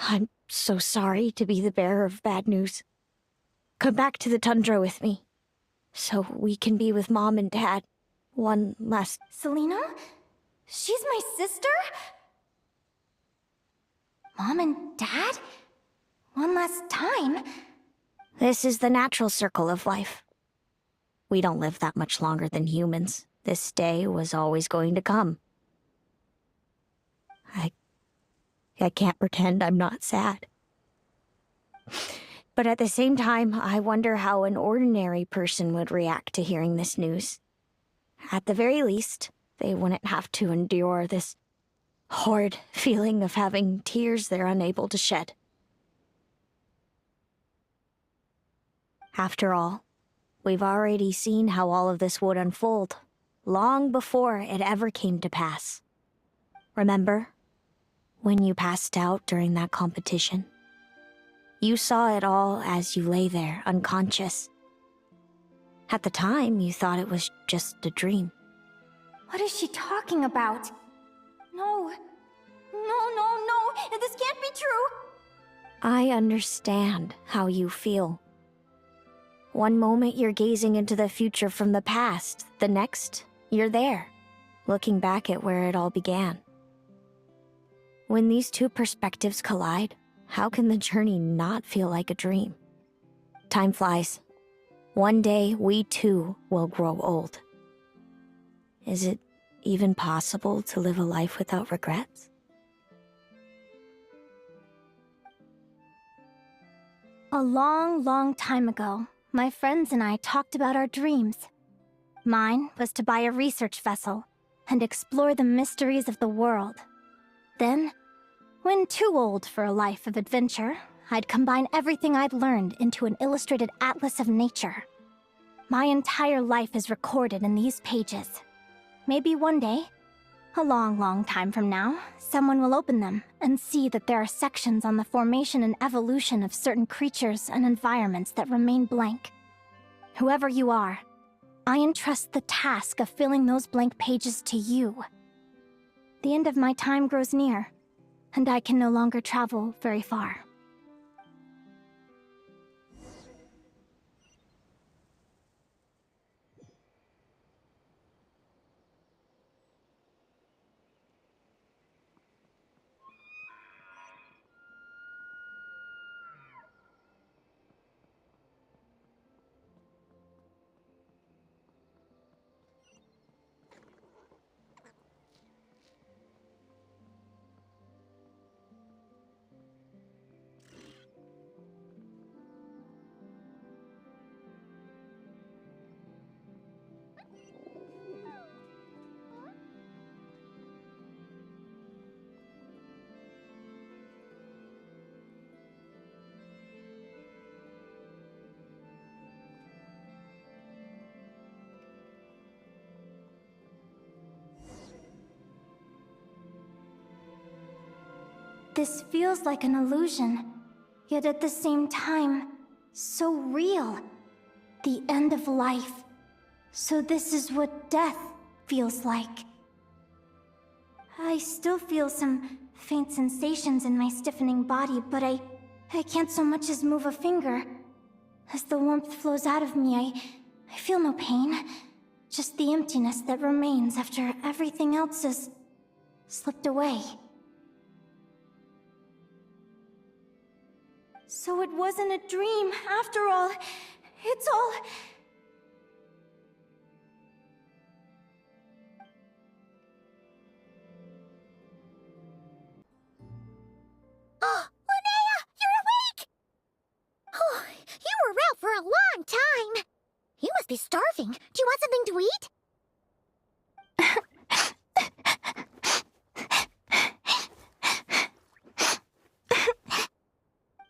I'm so sorry to be the bearer of bad news. Come back to the tundra with me, so we can be with Mom and Dad one last... Selena? She's my sister? Mom and Dad? One last time? This is the natural circle of life. We don't live that much longer than humans. This day was always going to come. I can't pretend I'm not sad. But at the same time, I wonder how an ordinary person would react to hearing this news. At the very least, they wouldn't have to endure this horrid feeling of having tears they're unable to shed. After all, we've already seen how all of this would unfold, long before it ever came to pass. Remember, when you passed out during that competition? You saw it all as you lay there, unconscious. At the time, you thought it was just a dream. What is she talking about? No. This can't be true. I understand how you feel. One moment you're gazing into the future from the past, the next, you're there, looking back at where it all began. When these two perspectives collide, how can the journey not feel like a dream? Time flies. One day, we too will grow old. Is it even possible to live a life without regrets? A long, long time ago, my friends and I talked about our dreams. Mine was to buy a research vessel and explore the mysteries of the world. Then, when too old for a life of adventure, I'd combine everything I'd learned into an illustrated atlas of nature. My entire life is recorded in these pages. Maybe one day, a long, long time from now, someone will open them and see that there are sections on the formation and evolution of certain creatures and environments that remain blank. Whoever you are, I entrust the task of filling those blank pages to you. The end of my time grows near, and I can no longer travel very far. This feels like an illusion, yet at the same time, so real. The end of life. So this is what death feels like. I still feel some faint sensations in my stiffening body, but I can't so much as move a finger. As the warmth flows out of me, I feel no pain. Just the emptiness that remains after everything else has slipped away. So it wasn't a dream, after all. It's all... Oh, Linnea, you're awake! Oh, you were out for a long time. You must be starving. Do you want something to eat?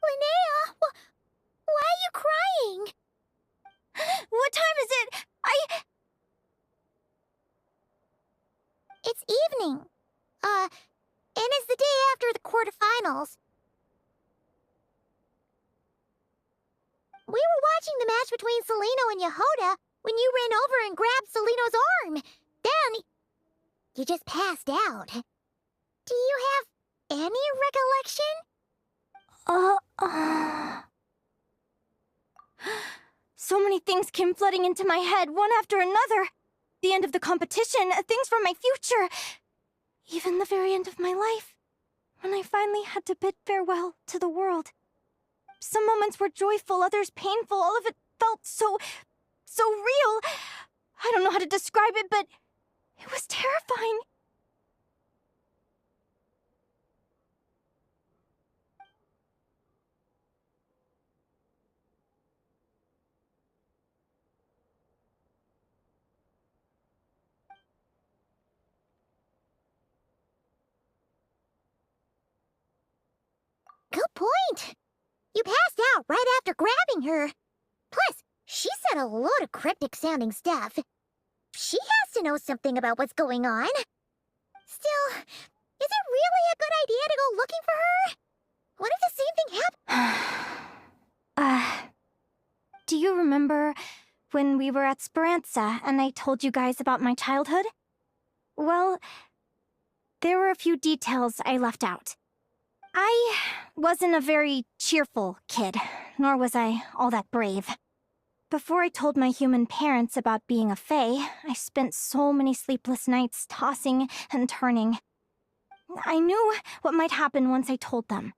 Linnea, why are you crying? What time is it? It's evening. And it's the day after the quarterfinals. We were watching the match between Celino and Yehoda when you ran over and grabbed Celino's arm. Then, you just passed out. Do you have any recollection? So many things came flooding into my head, one after another. The end of the competition, things from my future. Even the very end of my life, when I finally had to bid farewell to the world. Some moments were joyful, others painful. All of it felt so real. I don't know how to describe it, but it was terrifying. Good point. You passed out right after grabbing her. Plus, she said a load of cryptic-sounding stuff. She has to know something about what's going on. Still, is it really a good idea to go looking for her? What if the same thing happens? Do you remember when we were at Speranza and I told you guys about my childhood? Well, there were a few details I left out. I wasn't a very cheerful kid, nor was I all that brave. Before I told my human parents about being a fae, I spent so many sleepless nights tossing and turning. I knew what might happen once I told them.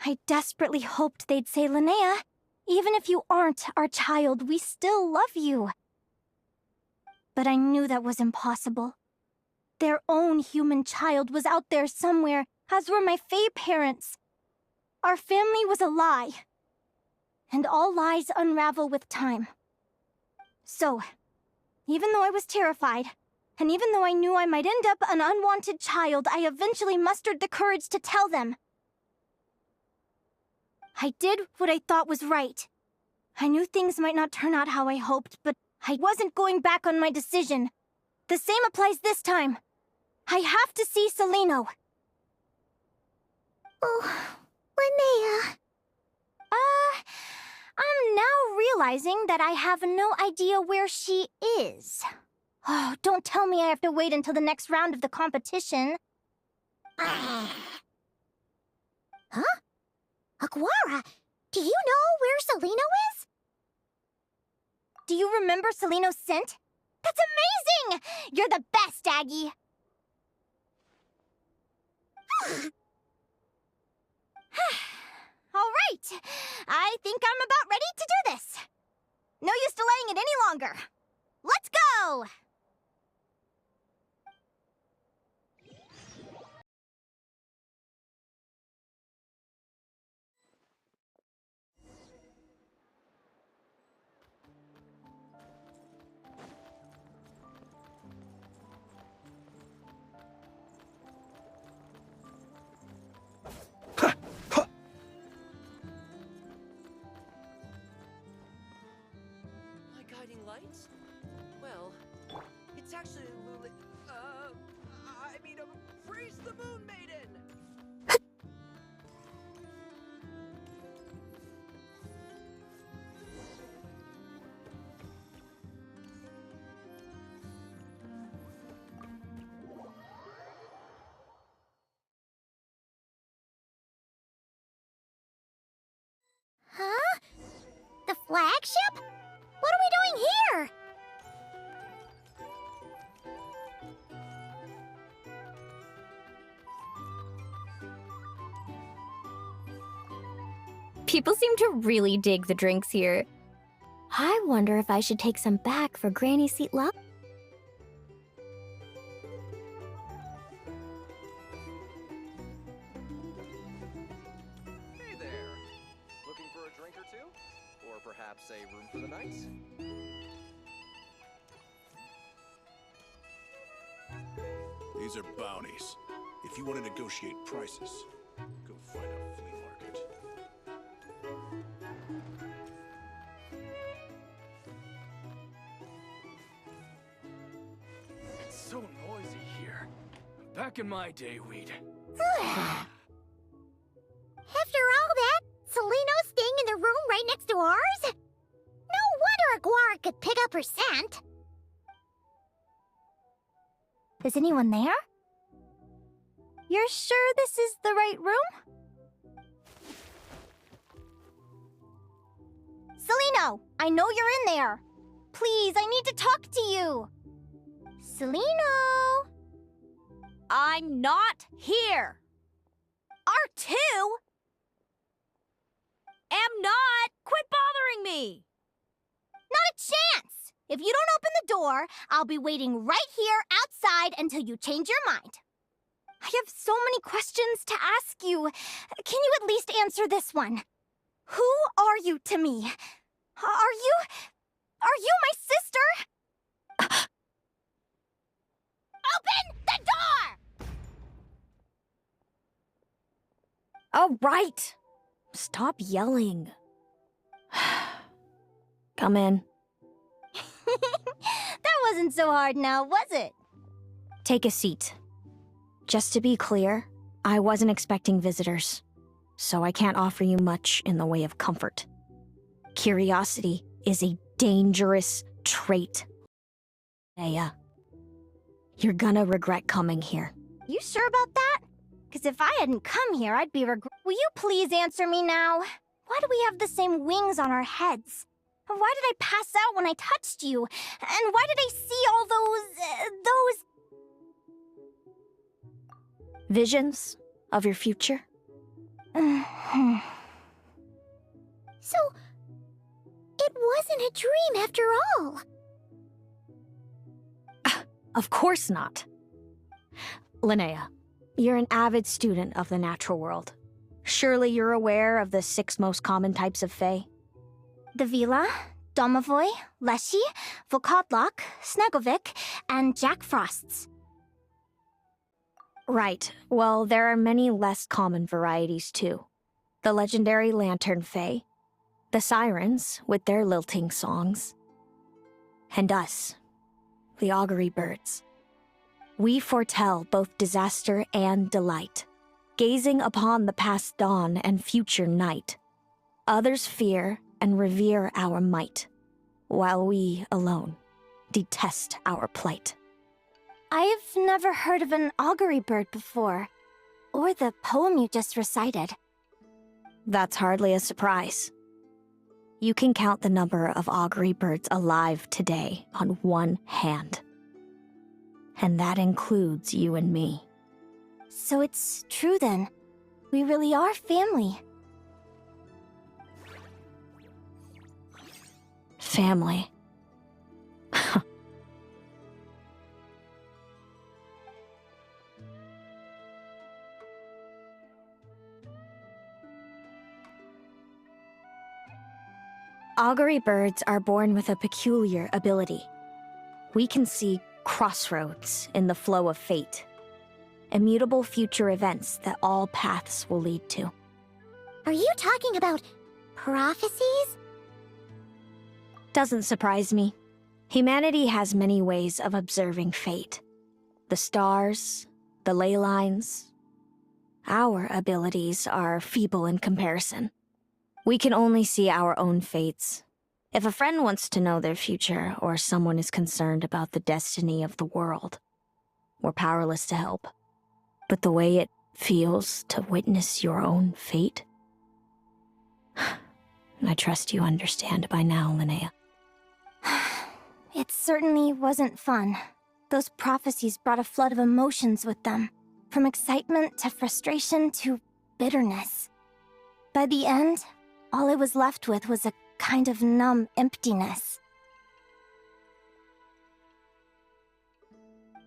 I desperately hoped they'd say, Linnea, even if you aren't our child, we still love you. But I knew that was impossible. Their own human child was out there somewhere, as were my fae parents. Our family was a lie. And all lies unravel with time. So, even though I was terrified, and even though I knew I might end up an unwanted child, I eventually mustered the courage to tell them. I did what I thought was right. I knew things might not turn out how I hoped, but I wasn't going back on my decision. The same applies this time. I have to see Celino. Oh, Linnea. I'm now realizing that I have no idea where she is. Oh, don't tell me I have to wait until the next round of the competition. Huh? Aguara, do you know where Salino is? Do you remember Salino's scent? That's amazing! You're the best, Aggie! All right, I think I'm about ready to do this. No use delaying it any longer. Let's go! Guiding lights? Well, it's actually Freeze the Moon Maiden! Huh? The flagship? What are we doing here? People seem to really dig the drinks here. I wonder if I should take some back for Granny Seat Luck. Hey there! Looking for a drink or two? Or perhaps a room for the night? These are bounties. If you want to negotiate prices, go find a flea market. It's so noisy here. Back in my day, we'd... After all that, Salino's staying in the room right next to ours? No wonder Aguara could pick up her scent. Is anyone there? You're sure this is the right room? Salino, I know you're in there. Please, I need to talk to you. Salino? I'm not here. R2? Am not. Quit bothering me. Not a chance. If you don't open the door, I'll be waiting right here outside until you change your mind. I have so many questions to ask you. Can you at least answer this one? Who are you to me? Are you my sister? Open the door! All right. Stop yelling. Come in. That wasn't so hard now, was it? Take a seat. Just to be clear, I wasn't expecting visitors, so I can't offer you much in the way of comfort. Curiosity is a dangerous trait. Linnea, you're gonna regret coming here. You sure about that? Because if I hadn't come here, I'd be Will you please answer me now? Why do we have the same wings on our heads? Why did I pass out when I touched you? And why did I see all those... Visions of your future? So, it wasn't a dream after all. Of course not. Linnea, you're an avid student of the natural world. Surely you're aware of the 6 most common types of fae? The Vila, Domovoy, Leshy, Volkodlok, Snegovic, and Jack Frosts. Right. Well, there are many less common varieties, too. The legendary Lantern Fae, the Sirens with their lilting songs, and us, the Augury Birds. We foretell both disaster and delight, gazing upon the past dawn and future night. Others fear and revere our might, while we alone detest our plight. I've never heard of an augury bird before, or the poem you just recited. That's hardly a surprise. You can count the number of augury birds alive today on one hand. And that includes you and me. So it's true then. We really are family. Family. Augury birds are born with a peculiar ability. We can see crossroads in the flow of fate, immutable future events that all paths will lead to. Are you talking about prophecies? Doesn't surprise me. Humanity has many ways of observing fate. The stars, the ley lines. Our abilities are feeble in comparison. We can only see our own fates. If a friend wants to know their future, or someone is concerned about the destiny of the world, we're powerless to help. But the way it feels to witness your own fate, I trust you understand by now, Linnea. It certainly wasn't fun. Those prophecies brought a flood of emotions with them, from excitement to frustration to bitterness. By the end, all I was left with was a kind of numb emptiness.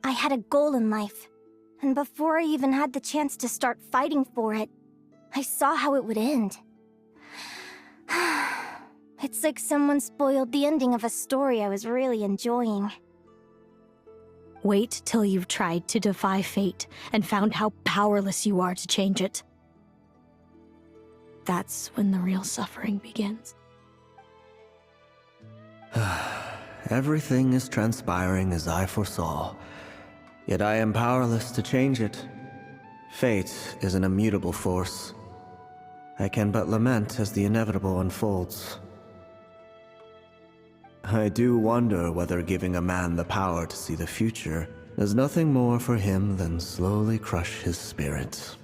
I had a goal in life, and before I even had the chance to start fighting for it, I saw how it would end. It's like someone spoiled the ending of a story I was really enjoying. Wait till you've tried to defy fate and found how powerless you are to change it. That's when the real suffering begins. Everything is transpiring as I foresaw, yet I am powerless to change it. Fate is an immutable force. I can but lament as the inevitable unfolds. I do wonder whether giving a man the power to see the future is nothing more for him than slowly crush his spirit.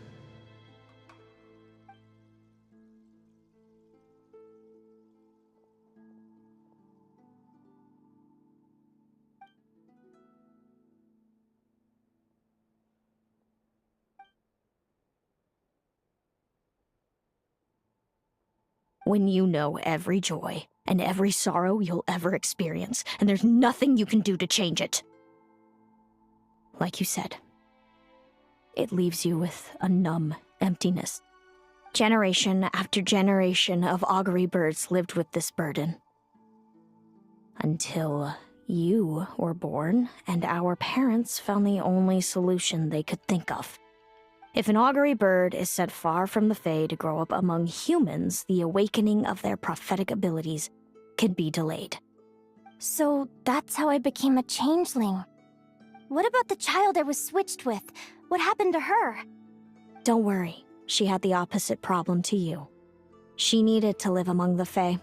When you know every joy and every sorrow you'll ever experience, and there's nothing you can do to change it. Like you said, it leaves you with a numb emptiness. Generation after generation of augury birds lived with this burden. Until you were born, and our parents found the only solution they could think of. If an augury bird is set far from the Fae to grow up among humans, the awakening of their prophetic abilities can be delayed. So that's how I became a changeling. What about the child I was switched with? What happened to her? Don't worry, she had the opposite problem to you. She needed to live among the Fae.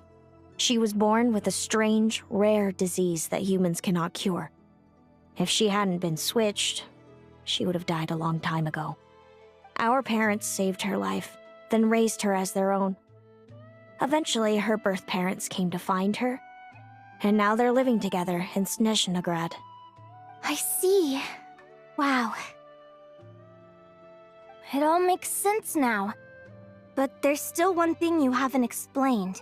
She was born with a strange, rare disease that humans cannot cure. If she hadn't been switched, she would have died a long time ago. Our parents saved her life, then raised her as their own. Eventually, her birth parents came to find her, and now they're living together in Snezhnograd. I see. Wow. It all makes sense now. But there's still one thing you haven't explained.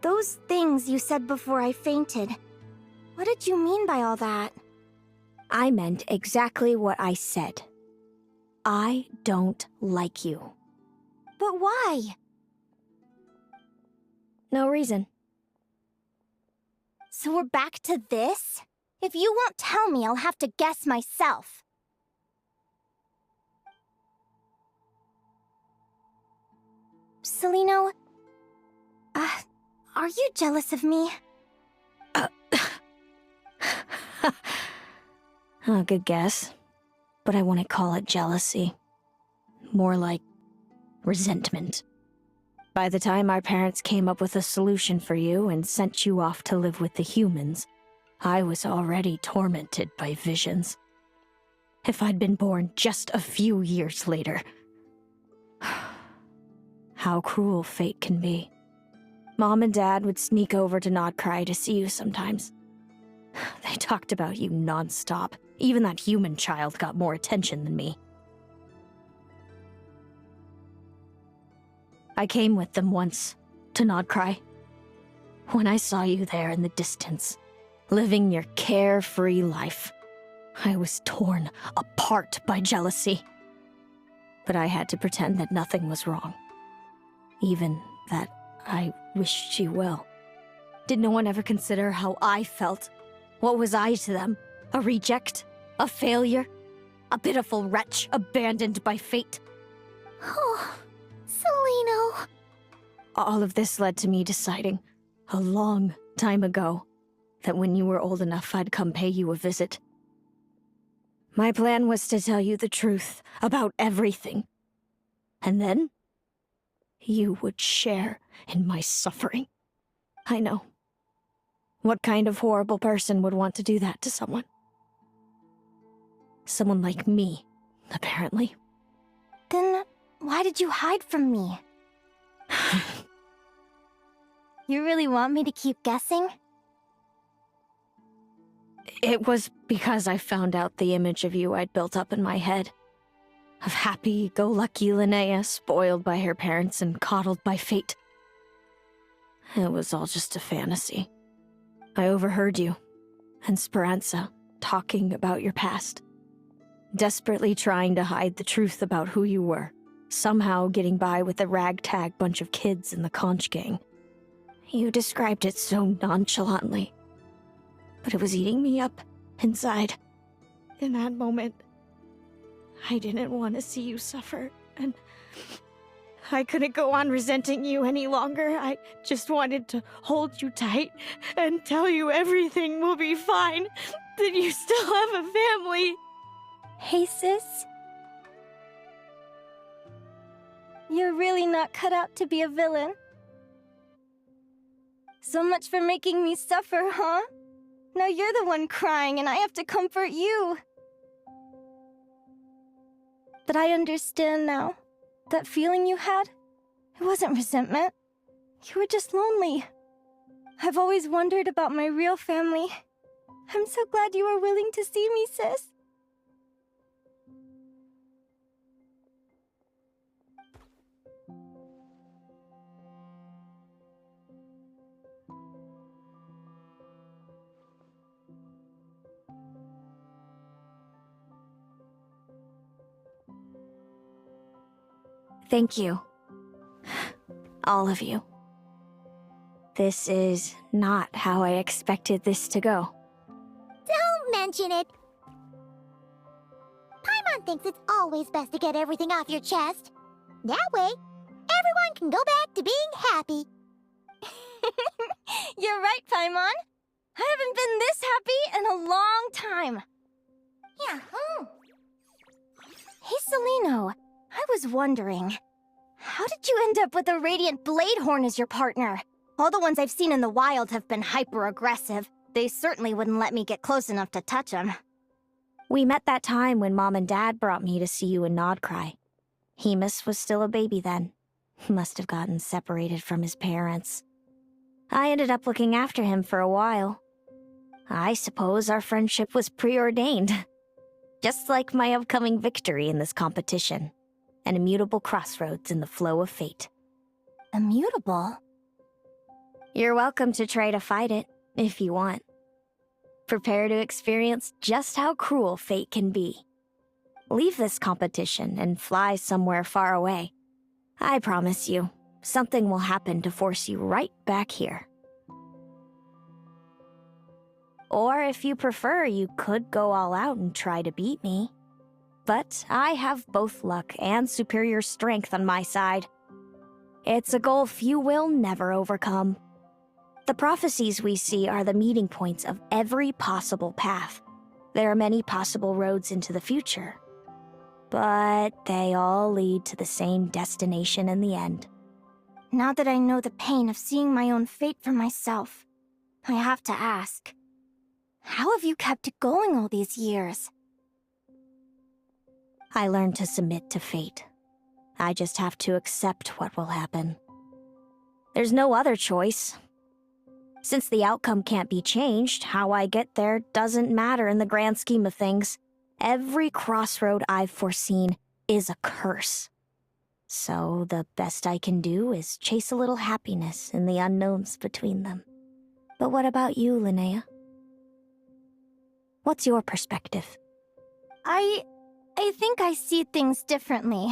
Those things you said before I fainted. What did you mean by all that? I meant exactly what I said. I don't like you. But why? No reason. So we're back to this? If you won't tell me, I'll have to guess myself. Celino, are you jealous of me? Good guess. But I wouldn't call it jealousy. More like resentment. By the time our parents came up with a solution for you and sent you off to live with the humans, I was already tormented by visions. If I'd been born just a few years later. How cruel fate can be. Mom and Dad would sneak over to Nodcry to see you sometimes. They talked about you nonstop. Even that human child got more attention than me. I came with them once, to Nodcry. When I saw you there in the distance, living your carefree life, I was torn apart by jealousy. But I had to pretend that nothing was wrong. Even that I wished you well. Did no one ever consider how I felt? What was I to them? A reject? A failure? A pitiful wretch abandoned by fate? Oh, Celino. All of this led to me deciding, a long time ago, that when you were old enough I'd come pay you a visit. My plan was to tell you the truth about everything. And then, you would share in my suffering. I know. What kind of horrible person would want to do that to someone? Someone like me, apparently. Then why did you hide from me? You really want me to keep guessing? It was because I found out the image of you I'd built up in my head. Of happy-go-lucky Linnea, spoiled by her parents and coddled by fate. It was all just a fantasy. I overheard you and Speranza talking about your past. Desperately trying to hide the truth about who you were. Somehow getting by with a ragtag bunch of kids in the conch gang. You described it so nonchalantly. But it was eating me up inside. In that moment, I didn't want to see you suffer, and I couldn't go on resenting you any longer. I just wanted to hold you tight and tell you everything will be fine, that you still have a family. Hey, sis. You're really not cut out to be a villain. So much for making me suffer, huh? Now you're the one crying and I have to comfort you. But I understand now. That feeling you had, it wasn't resentment. You were just lonely. I've always wondered about my real family. I'm so glad you were willing to see me, sis. Thank you. All of you. This is not how I expected this to go. Don't mention it. Paimon thinks it's always best to get everything off your chest. That way, everyone can go back to being happy. You're right, Paimon. I haven't been this happy in a long time. Yahoo! Hey, Celino. I was wondering, how did you end up with a Radiant Bladehorn as your partner? All the ones I've seen in the wild have been hyper-aggressive. They certainly wouldn't let me get close enough to touch them. We met that time when Mom and Dad brought me to see you in Nodcry. Hemus was still a baby then. He must have gotten separated from his parents. I ended up looking after him for a while. I suppose our friendship was preordained. Just like my upcoming victory in this competition. An immutable crossroads in the flow of fate. Immutable? You're welcome to try to fight it, if you want. Prepare to experience just how cruel fate can be. Leave this competition and fly somewhere far away. I promise you, something will happen to force you right back here. Or if you prefer, you could go all out and try to beat me. But I have both luck and superior strength on my side. It's a goal few will never overcome. The prophecies we see are the meeting points of every possible path. There are many possible roads into the future. But they all lead to the same destination in the end. Now that I know the pain of seeing my own fate for myself, I have to ask, how have you kept it going all these years? I learned to submit to fate. I just have to accept what will happen. There's no other choice. Since the outcome can't be changed, how I get there doesn't matter in the grand scheme of things. Every crossroad I've foreseen is a curse. So the best I can do is chase a little happiness in the unknowns between them. But what about you, Linnea? What's your perspective? I think I see things differently.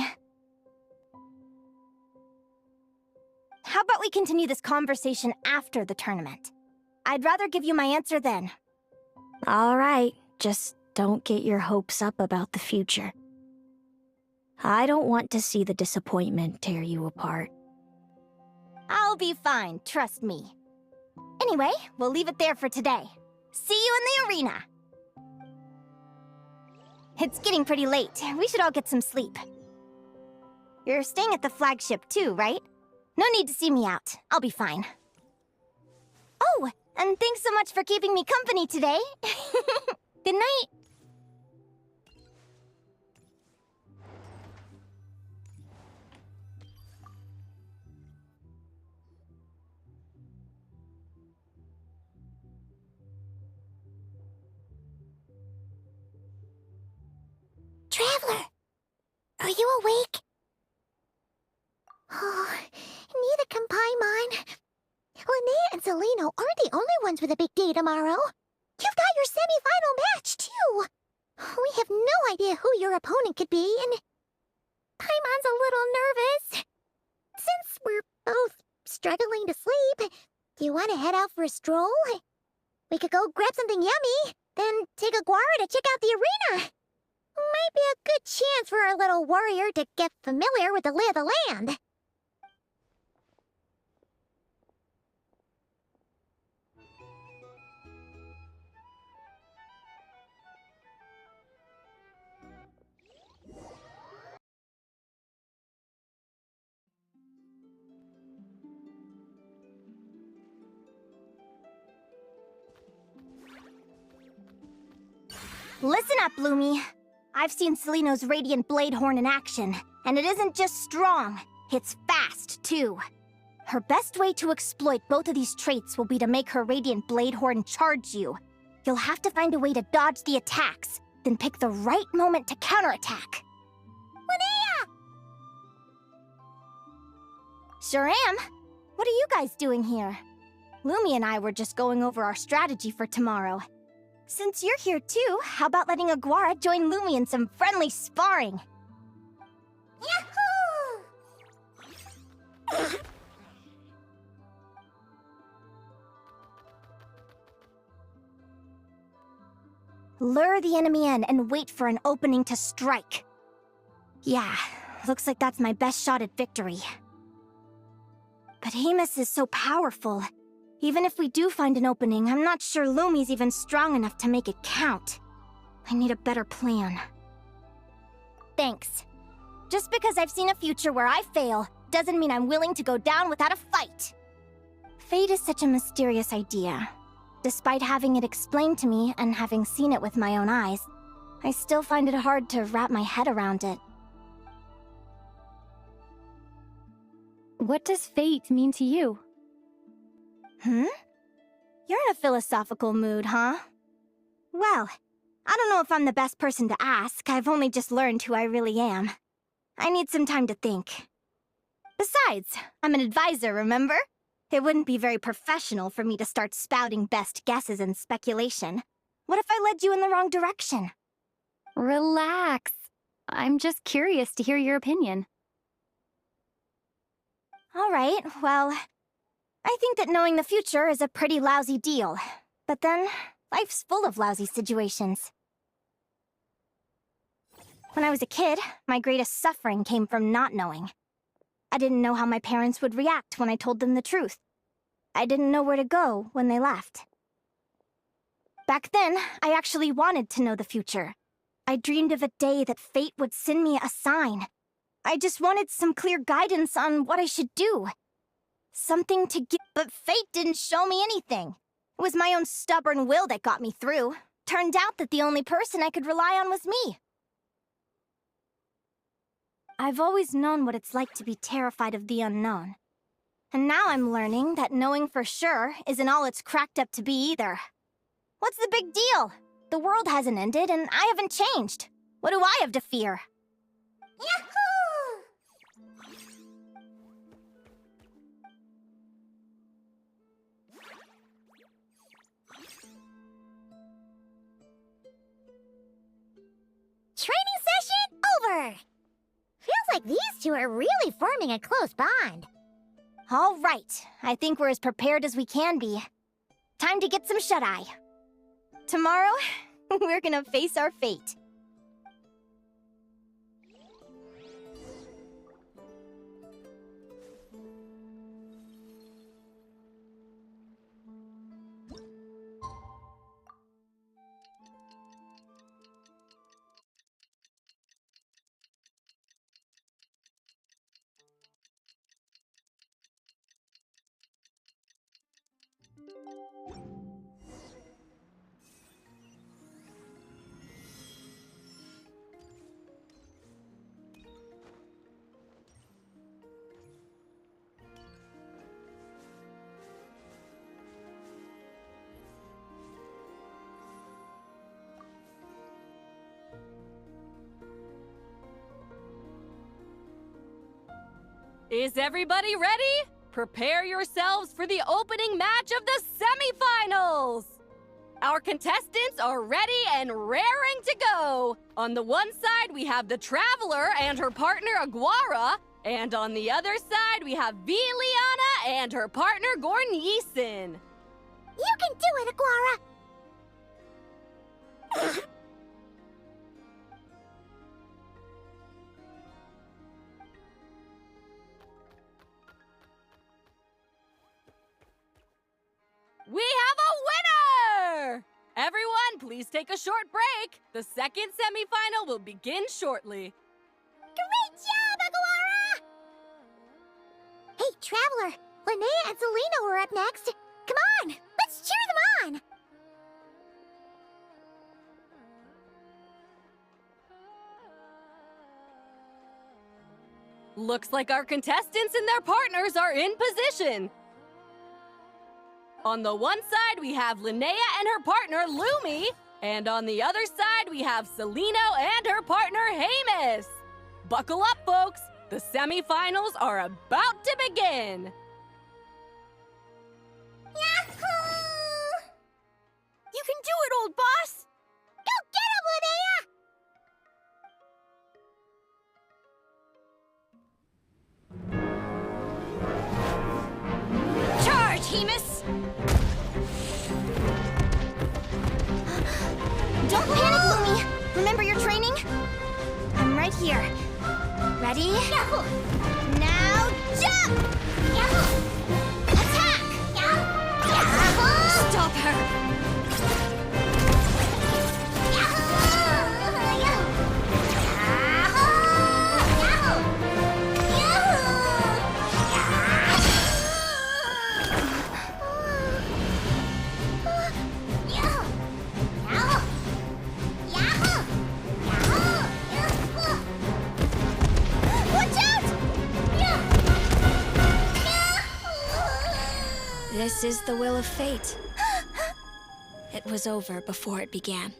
How about we continue this conversation after the tournament? I'd rather give you my answer then. All right, just don't get your hopes up about the future. I don't want to see the disappointment tear you apart. I'll be fine, trust me. Anyway, we'll leave it there for today. See you in the arena! It's getting pretty late. We should all get some sleep. You're staying at the flagship too, right? No need to see me out. I'll be fine. Oh, and thanks so much for keeping me company today. Good night. Traveler, are you awake? Oh, neither can Paimon. Linnea and Celino aren't the only ones with a big day tomorrow. You've got your semi-final match, too. We have no idea who your opponent could be, and Paimon's a little nervous. Since we're both struggling to sleep, do you want to head out for a stroll? We could go grab something yummy, then take a guara to check out the arena. Might be a good chance for our little warrior to get familiar with the lay of the land. Listen up, Bloomy. I've seen Celino's Radiant Blade Horn in action, and it isn't just strong, it's fast, too. Her best way to exploit both of these traits will be to make her Radiant Blade Horn charge you. You'll have to find a way to dodge the attacks, then pick the right moment to counterattack. Linnea! Sure am. What are you guys doing here? Lumi and I were just going over our strategy for tomorrow. Since you're here too, how about letting Aguara join Lumi in some friendly sparring? Yahoo! Lure the enemy in and wait for an opening to strike. Yeah, looks like that's my best shot at victory. But Amos is so powerful. Even if we do find an opening, I'm not sure Lumi's even strong enough to make it count. I need a better plan. Thanks. Just because I've seen a future where I fail, doesn't mean I'm willing to go down without a fight. Fate is such a mysterious idea. Despite having it explained to me and having seen it with my own eyes, I still find it hard to wrap my head around it. What does fate mean to you? You're in a philosophical mood, huh? Well, I don't know if I'm the best person to ask. I've only just learned who I really am. I need some time to think. Besides, I'm an advisor, remember? It wouldn't be very professional for me to start spouting best guesses and speculation. What if I led you in the wrong direction? Relax. I'm just curious to hear your opinion. All right, well, I think that knowing the future is a pretty lousy deal. But then, life's full of lousy situations. When I was a kid, my greatest suffering came from not knowing. I didn't know how my parents would react when I told them the truth. I didn't know where to go when they left. Back then, I actually wanted to know the future. I dreamed of a day that fate would send me a sign. I just wanted some clear guidance on what I should do. Something to give, but fate didn't show me anything. It was my own stubborn will that got me through. Turned out that the only person I could rely on was me. I've always known what it's like to be terrified of the unknown. And now I'm learning that knowing for sure isn't all it's cracked up to be either. What's the big deal? The world hasn't ended, and I haven't changed. What do I have to fear? Yahoo! Training session over! Feels like these two are really forming a close bond. All right, I think we're as prepared as we can be. Time to get some shut-eye. Tomorrow, we're gonna face our fate. Is everybody ready? Prepare yourselves for the opening match of the semifinals! Our contestants are ready and raring to go! On the one side, we have the Traveler and her partner Aguara, and on the other side, we have Viliana and her partner Gornyesin. You can do it, Aguara! We have a winner! Everyone, please take a short break. The second semifinal will begin shortly. Great job, Aguara! Hey, Traveler, Linnea and Selena were up next. Come on, let's cheer them on! Looks like our contestants and their partners are in position. On the one side, we have Linnea and her partner, Lumi. And on the other side, we have Celino and her partner, Hamus. Buckle up, folks. The semifinals are about to begin. Yahoo! You can do it, old boss! Go get him, Linnea! Charge, Hamus! Don't panic, Lumi! Remember your training? I'm right here. Ready? Yahoo! Now jump! Yahoo! Attack! Yahoo! Stop her! This is the will of fate. It was over before it began.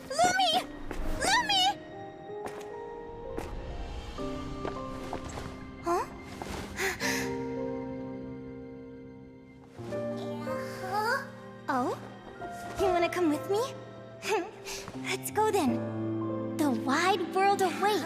Lumi! Lumi! Huh? Oh? You wanna come with me? Let's go then. The wide world awaits.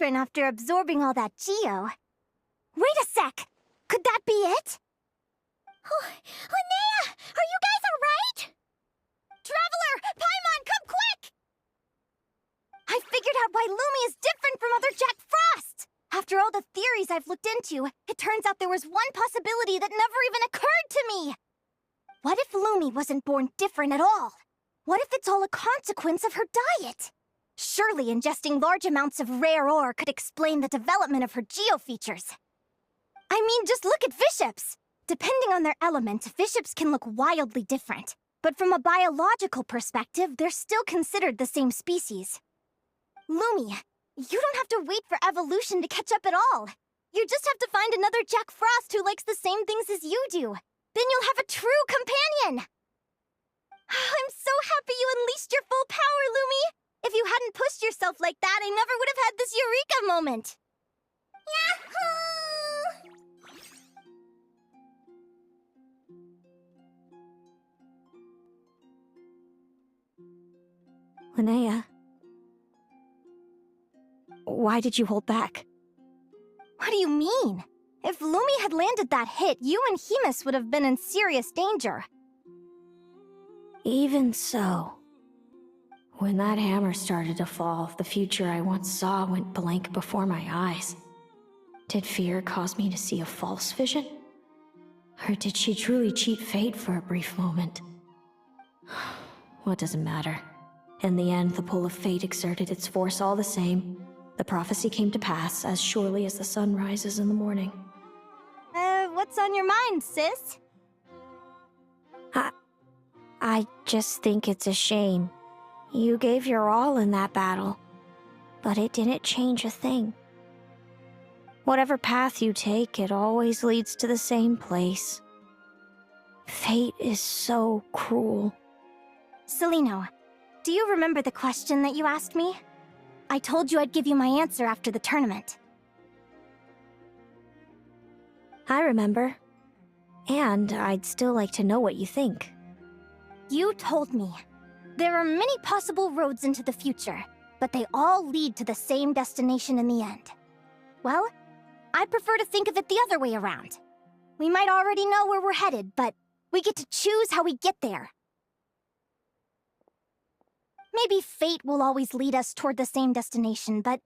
different after absorbing all that geo. Wait a sec! Could that be it? Linnea! Are you guys alright? Traveler! Paimon, come quick! I figured out why Lumi is different from other Jack Frost! After all the theories I've looked into, it turns out there was one possibility that never even occurred to me! What if Lumi wasn't born different at all? What if it's all a consequence of her diet? Surely ingesting large amounts of rare ore could explain the development of her geofeatures. I mean, just look at fiships! Depending on their element, fiships can look wildly different. But from a biological perspective, they're still considered the same species. Lumi, you don't have to wait for evolution to catch up at all. You just have to find another Jack Frost who likes the same things as you do. Then you'll have a true companion! I'm so happy you unleashed your full power, Lumi! If you hadn't pushed yourself like that, I never would have had this eureka moment! Yahoo! Linnea, why did you hold back? What do you mean? If Lumi had landed that hit, you and Hemus would have been in serious danger. Even so, when that hammer started to fall, the future I once saw went blank before my eyes. Did fear cause me to see a false vision? Or did she truly cheat fate for a brief moment? What does it matter? In the end, the pull of fate exerted its force all the same. The prophecy came to pass as surely as the sun rises in the morning. What's on your mind, sis? I just think it's a shame. You gave your all in that battle, but it didn't change a thing. Whatever path you take, it always leads to the same place. Fate is so cruel. Celino, do you remember the question that you asked me? I told you I'd give you my answer after the tournament. I remember. And I'd still like to know what you think. You told me. There are many possible roads into the future, but they all lead to the same destination in the end. Well, I prefer to think of it the other way around. We might already know where we're headed, but we get to choose how we get there. Maybe fate will always lead us toward the same destination, but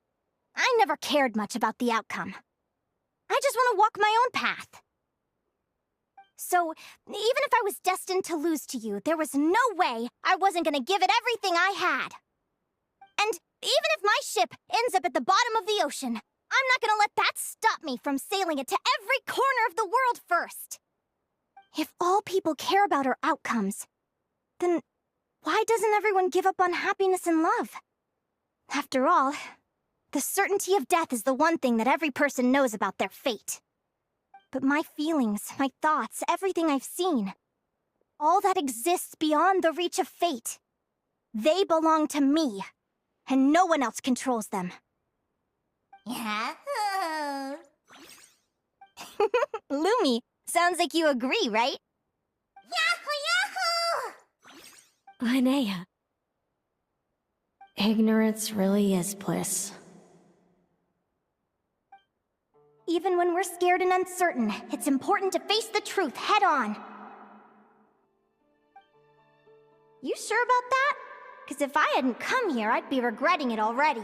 I never cared much about the outcome. I just want to walk my own path. So, even if I was destined to lose to you, there was no way I wasn't going to give it everything I had. And even if my ship ends up at the bottom of the ocean, I'm not going to let that stop me from sailing it to every corner of the world first. If all people care about are outcomes, then why doesn't everyone give up on happiness and love? After all, the certainty of death is the one thing that every person knows about their fate. But my feelings, my thoughts, everything I've seen, all that exists beyond the reach of fate, they belong to me, and no one else controls them. Yahoo! Lumi, sounds like you agree, right? Yahoo! Linnea. Ignorance really is bliss. Even when we're scared and uncertain, it's important to face the truth head on. You sure about that? Because if I hadn't come here, I'd be regretting it already.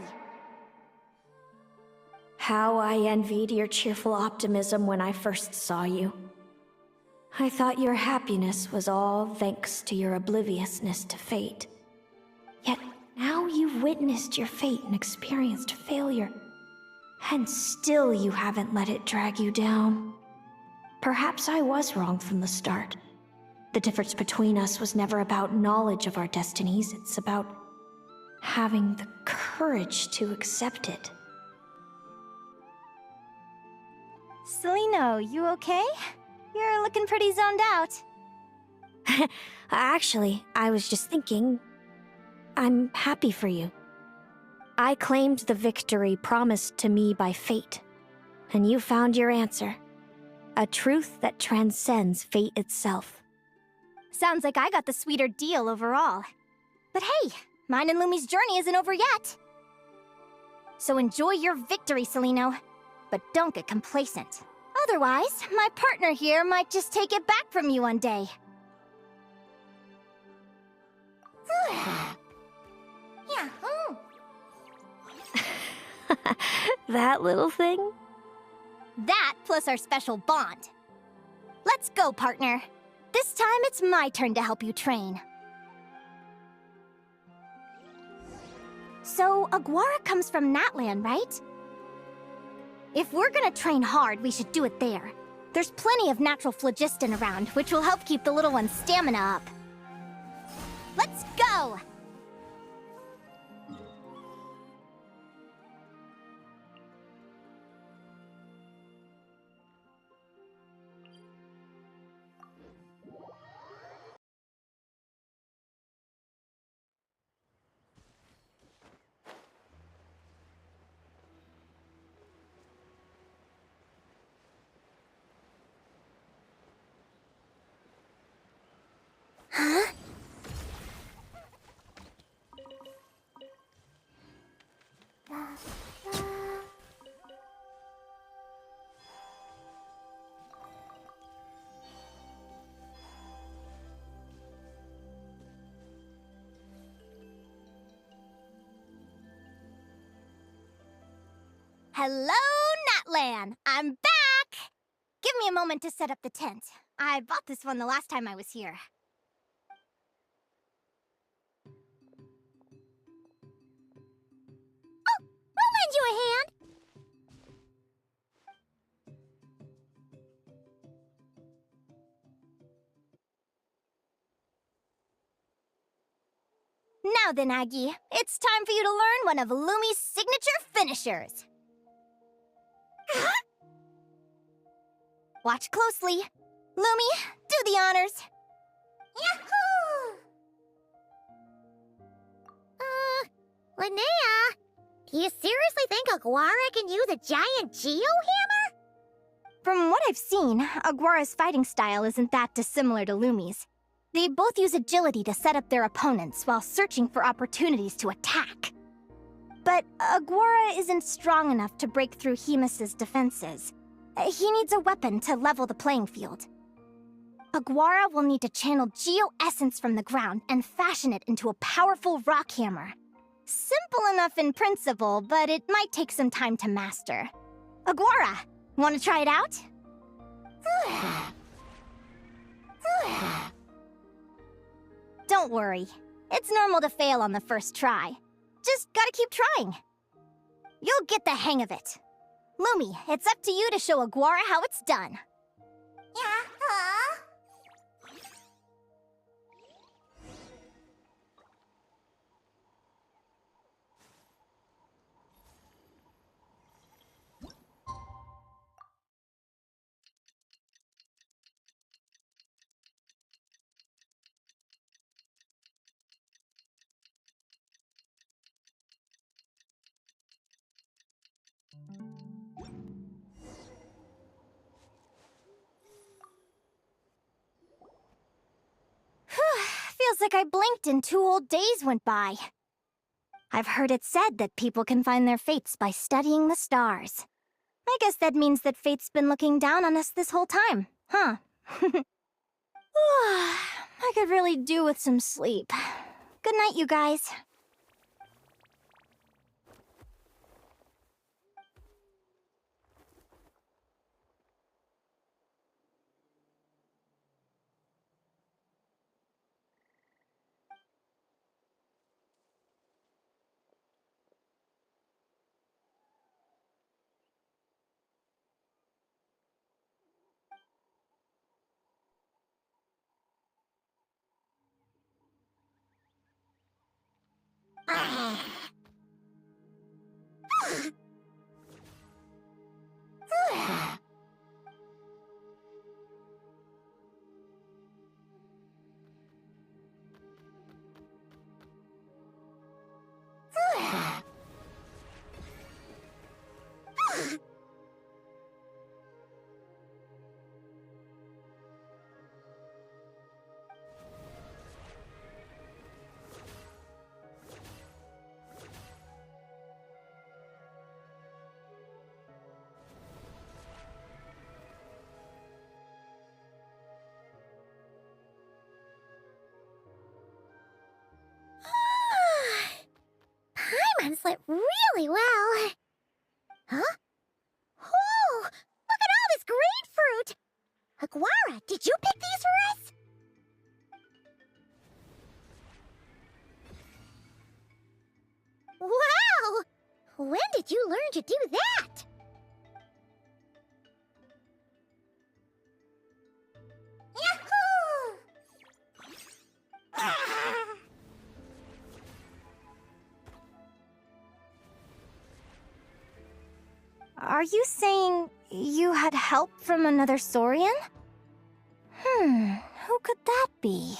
How I envied your cheerful optimism when I first saw you. I thought your happiness was all thanks to your obliviousness to fate. Yet now you've witnessed your fate and experienced failure. And still you haven't let it drag you down. Perhaps I was wrong from the start. The difference between us was never about knowledge of our destinies, it's about having the courage to accept it. Celino, you okay? You're looking pretty zoned out. Actually, I was just thinking, I'm happy for you. I claimed the victory promised to me by fate, and you found your answer. A truth that transcends fate itself. Sounds like I got the sweeter deal overall. But hey, mine and Lumi's journey isn't over yet. So enjoy your victory, Celino. But don't get complacent. Otherwise, my partner here might just take it back from you one day. Yahoo! That little thing? That plus our special bond. Let's go, partner. This time it's my turn to help you train. So, Aguara comes from Natland, right? If we're gonna train hard, we should do it there. There's plenty of natural phlogiston around, which will help keep the little one's stamina up. Let's go! Huh? Hello, Natlan! I'm back! Give me a moment to set up the tent. I bought this one the last time I was here. We'll lend you a hand. Now then, Aggie, it's time for you to learn one of Lumi's signature finishers. Watch closely. Lumi, do the honors. Yahoo! Linnea, do you seriously think Aguara can use a giant geohammer? From what I've seen, Aguara's fighting style isn't that dissimilar to Lumi's. They both use agility to set up their opponents while searching for opportunities to attack. But Aguara isn't strong enough to break through Hemus's defenses. He needs a weapon to level the playing field. Aguara will need to channel geo-essence from the ground and fashion it into a powerful rock hammer. Simple enough in principle, but it might take some time to master. Aguara, want to try it out? Don't worry. It's normal to fail on the first try. Just gotta keep trying. You'll get the hang of it. Lumi, it's up to you to show Aguara how it's done. Feels like I blinked and 2 whole days went by. I've heard it said that people can find their fates by studying the stars. I guess that means that fate's been looking down on us this whole time, huh? I could really do with some sleep. Good night, you guys. translate really well. Huh? Whoa! Look at all this grapefruit! Aguara, did you pick these for us? Wow! When did you learn to do that? Yahoo! Are you saying you had help from another Saurian? Who could that be?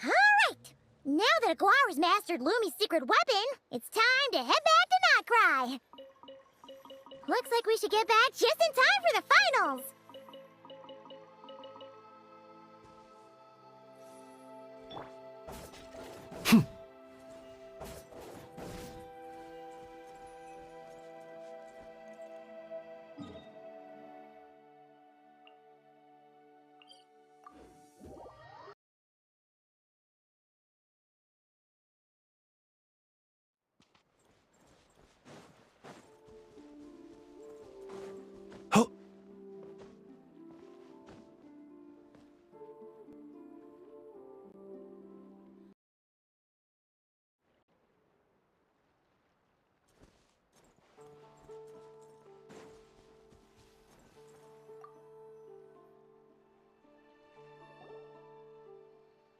Alright! Now that Aguara's mastered Lumi's secret weapon, it's time to head back to Notcry! Looks like we should get back just in time for the finals!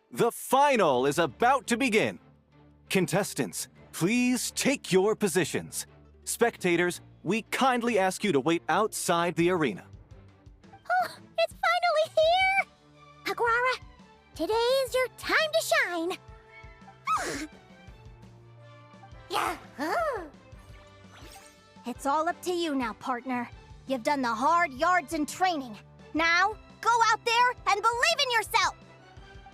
The final is about to begin. Contestants, please take your positions. Spectators, we kindly ask you to wait outside the arena. Oh, it's finally here! Aguara, today is your time to shine! Yahoo! It's all up to you now, partner. You've done the hard yards in training. Now, go out there and believe in yourself!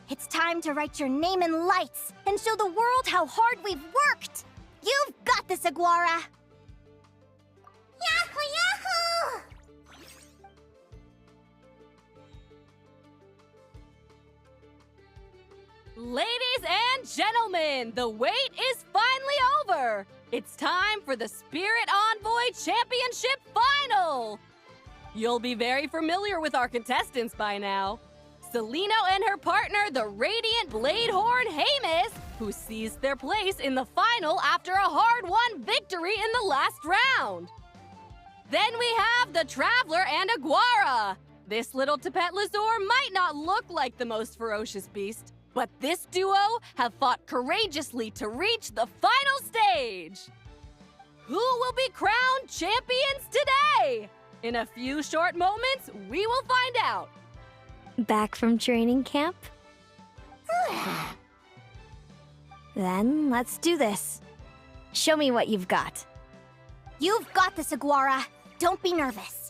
It's time to write your name in lights and show the world how hard we've worked! You've got this, Aguara! Yahoo, yahoo! Ladies and gentlemen, the wait is finally over! It's time for the Spirit Envoy Championship Final! You'll be very familiar with our contestants by now. Celino and her partner, the Radiant Bladehorn Hamus, who seized their place in the final after a hard-won victory in the last round. Then we have the Traveler and Aguara. This little Tapet Lazur might not look like the most ferocious beast, but this duo have fought courageously to reach the final stage. Who will be crowned champions today? In a few short moments, we will find out. Back from training camp? Then let's do this. Show me what you've got. You've got this, Aguara. Don't be nervous.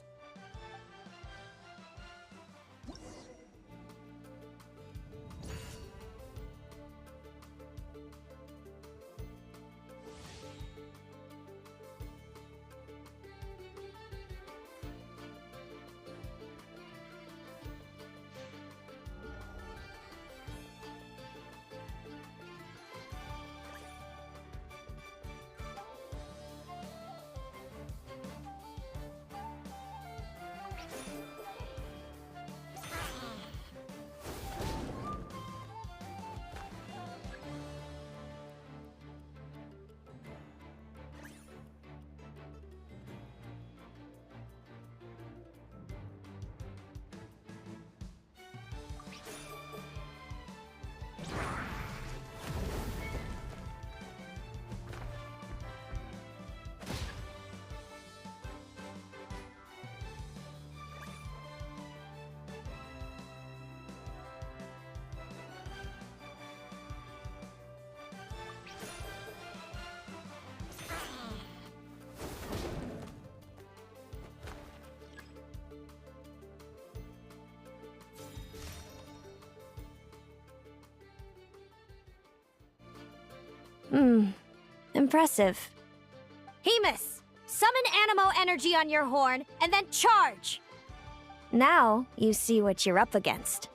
Impressive. Hemus, summon Animo energy on your horn, and then charge! Now you see what you're up against.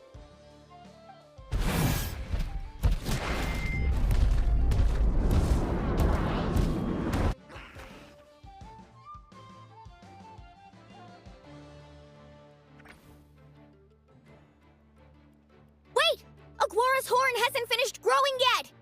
Wait! Aguara's horn hasn't finished growing yet!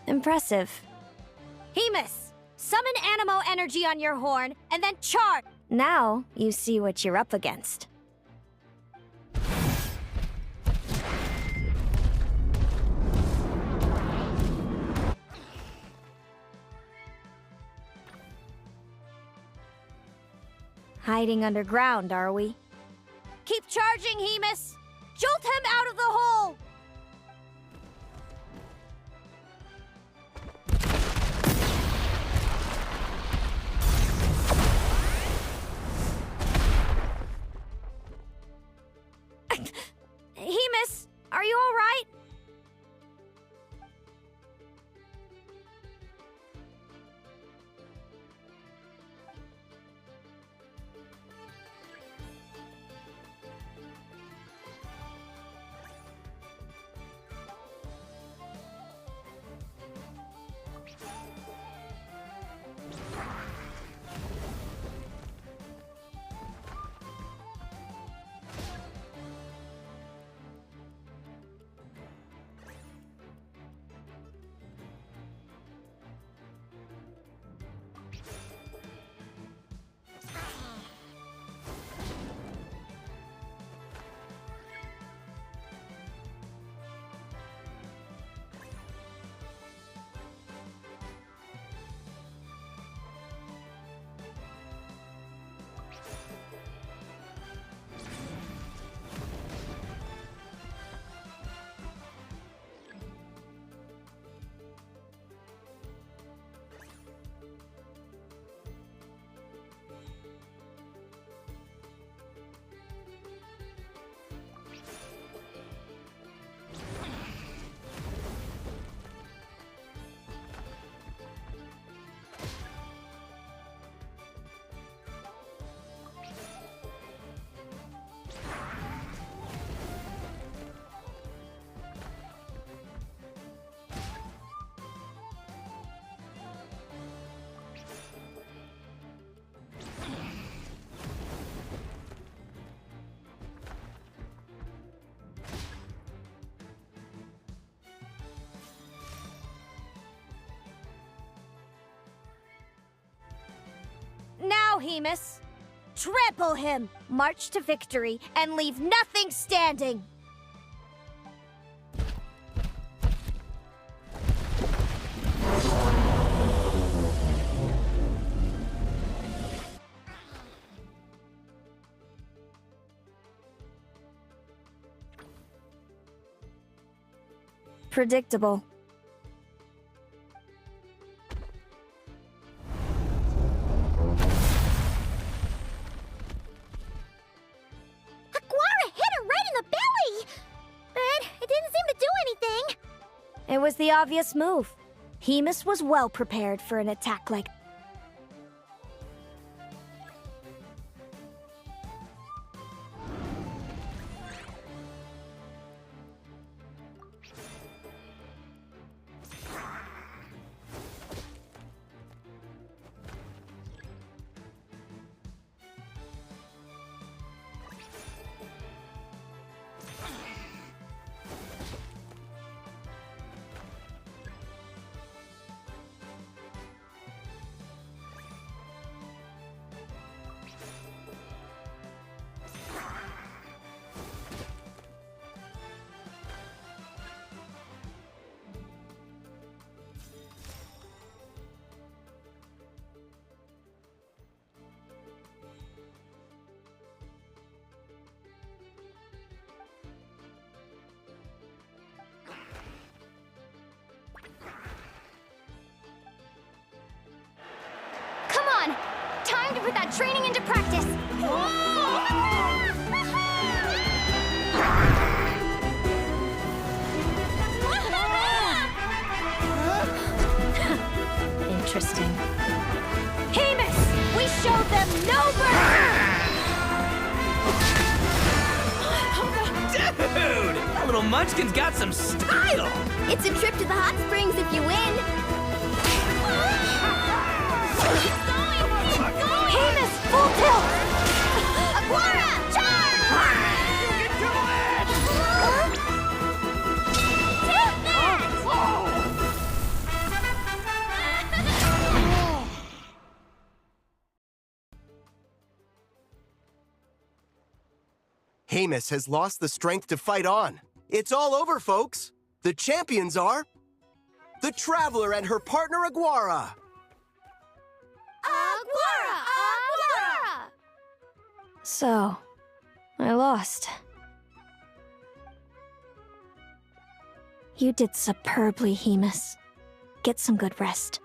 Impressive. Hemus, summon Animo energy on your horn, and then charge! Now you see what you're up against. Hiding underground, are we? Keep charging, Hemus! Jolt him out of the hole! Hemus, are you all right? Now, Hemus! Trample him! March to victory and leave nothing standing! Predictable. It was the obvious move. Hemus was well prepared for an attack like... Time to put that training into practice! Interesting. Hemus! We showed them no mercy! Dude! That little munchkin's got some style! It's a trip to the hot springs if you win! Hemus, full tilt! Aguara, charge! Get to the edge! Hemus has lost the strength to fight on. It's all over, folks. The champions are... the Traveler and her partner, Aguara. Aguara! Aguara! So, I lost. You did superbly, Hemus. Get some good rest.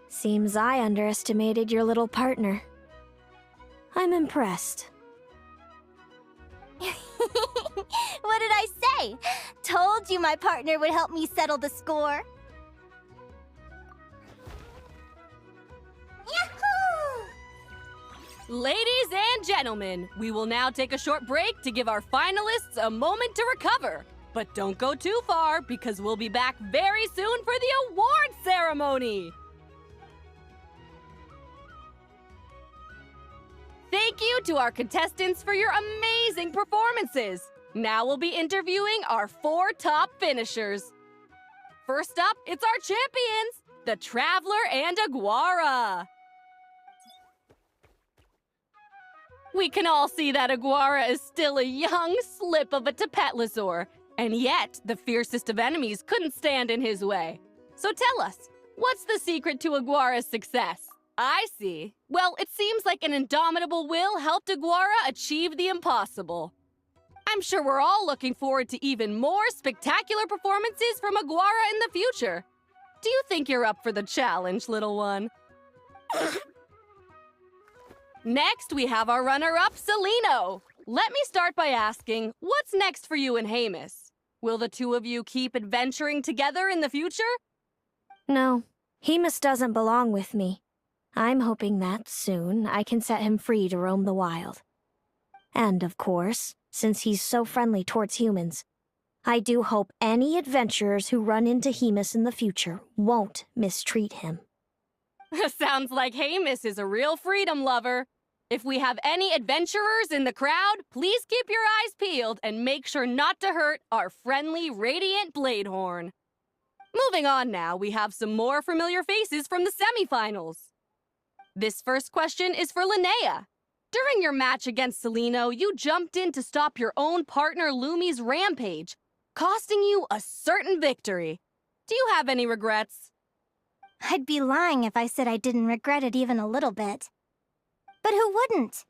Seems I underestimated your little partner. I'm impressed. What did I say? Told you my partner would help me settle the score. Yahoo! Ladies and gentlemen, we will now take a short break to give our finalists a moment to recover. But don't go too far, because we'll be back very soon for the award ceremony. Thank you to our contestants for your amazing performances. Now we'll be interviewing our 4 top finishers. First up, it's our champions, the Traveler and Aguara. We can all see that Aguara is still a young slip of a Tapetlosaur, and yet the fiercest of enemies couldn't stand in his way. So tell us, what's the secret to Aguara's success? I see. Well, it seems like an indomitable will helped Aguara achieve the impossible. I'm sure we're all looking forward to even more spectacular performances from Aguara in the future. Do you think you're up for the challenge, little one? Next, we have our runner-up, Celino. Let me start by asking, what's next for you and Hemus? Will the two of you keep adventuring together in the future? No, Hemus doesn't belong with me. I'm hoping that soon I can set him free to roam the wild. And of course, since he's so friendly towards humans, I do hope any adventurers who run into Hemus in the future won't mistreat him. Sounds like Hemus is a real freedom lover. If we have any adventurers in the crowd, please keep your eyes peeled and make sure not to hurt our friendly, radiant Bladehorn. Moving on now, we have some more familiar faces from the semifinals. This first question is for Linnea. During your match against Celino, you jumped in to stop your own partner Lumi's rampage, costing you a certain victory. Do you have any regrets? I'd be lying if I said I didn't regret it even a little bit. But who wouldn't?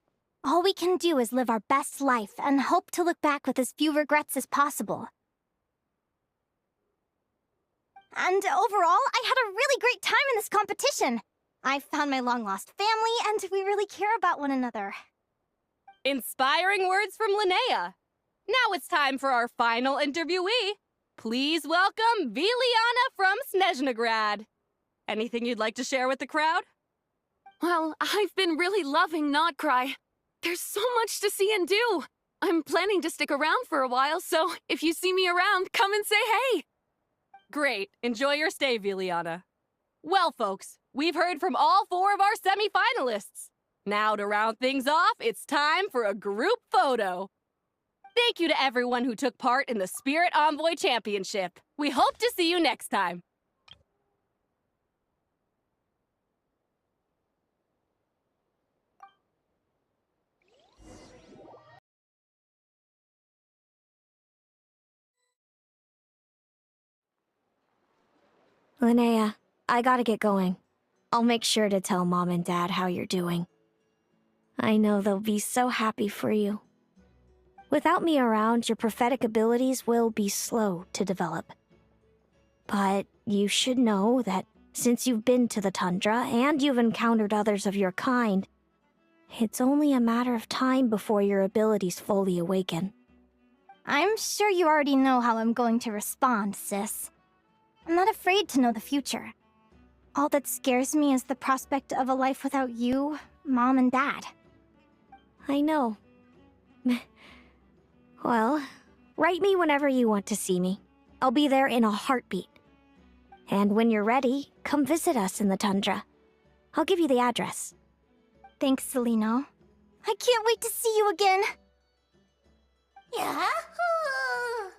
All we can do is live our best life and hope to look back with as few regrets as possible. And overall, I had a really great time in this competition. I found my long-lost family, and we really care about one another. Inspiring words from Linnea. Now it's time for our final interviewee. Please welcome Viliana from Snezhnograd. Anything you'd like to share with the crowd? Well, I've been really loving Not Cry. There's so much to see and do. I'm planning to stick around for a while, so if you see me around, come and say hey. Great. Enjoy your stay, Viliana. Well, folks, we've heard from all 4 of our semi-finalists. Now, to round things off, it's time for a group photo. Thank you to everyone who took part in the Spirit Envoy Championship. We hope to see you next time. Linnea, I gotta get going. I'll make sure to tell Mom and Dad how you're doing. I know they'll be so happy for you. Without me around, your prophetic abilities will be slow to develop. But you should know that since you've been to the tundra and you've encountered others of your kind, it's only a matter of time before your abilities fully awaken. I'm sure you already know how I'm going to respond, sis. I'm not afraid to know the future. All that scares me is the prospect of a life without you, Mom, and Dad. I know. Well, write me whenever you want to see me. I'll be there in a heartbeat. And when you're ready, come visit us in the tundra. I'll give you the address. Thanks, Celino. I can't wait to see you again. Yahoo!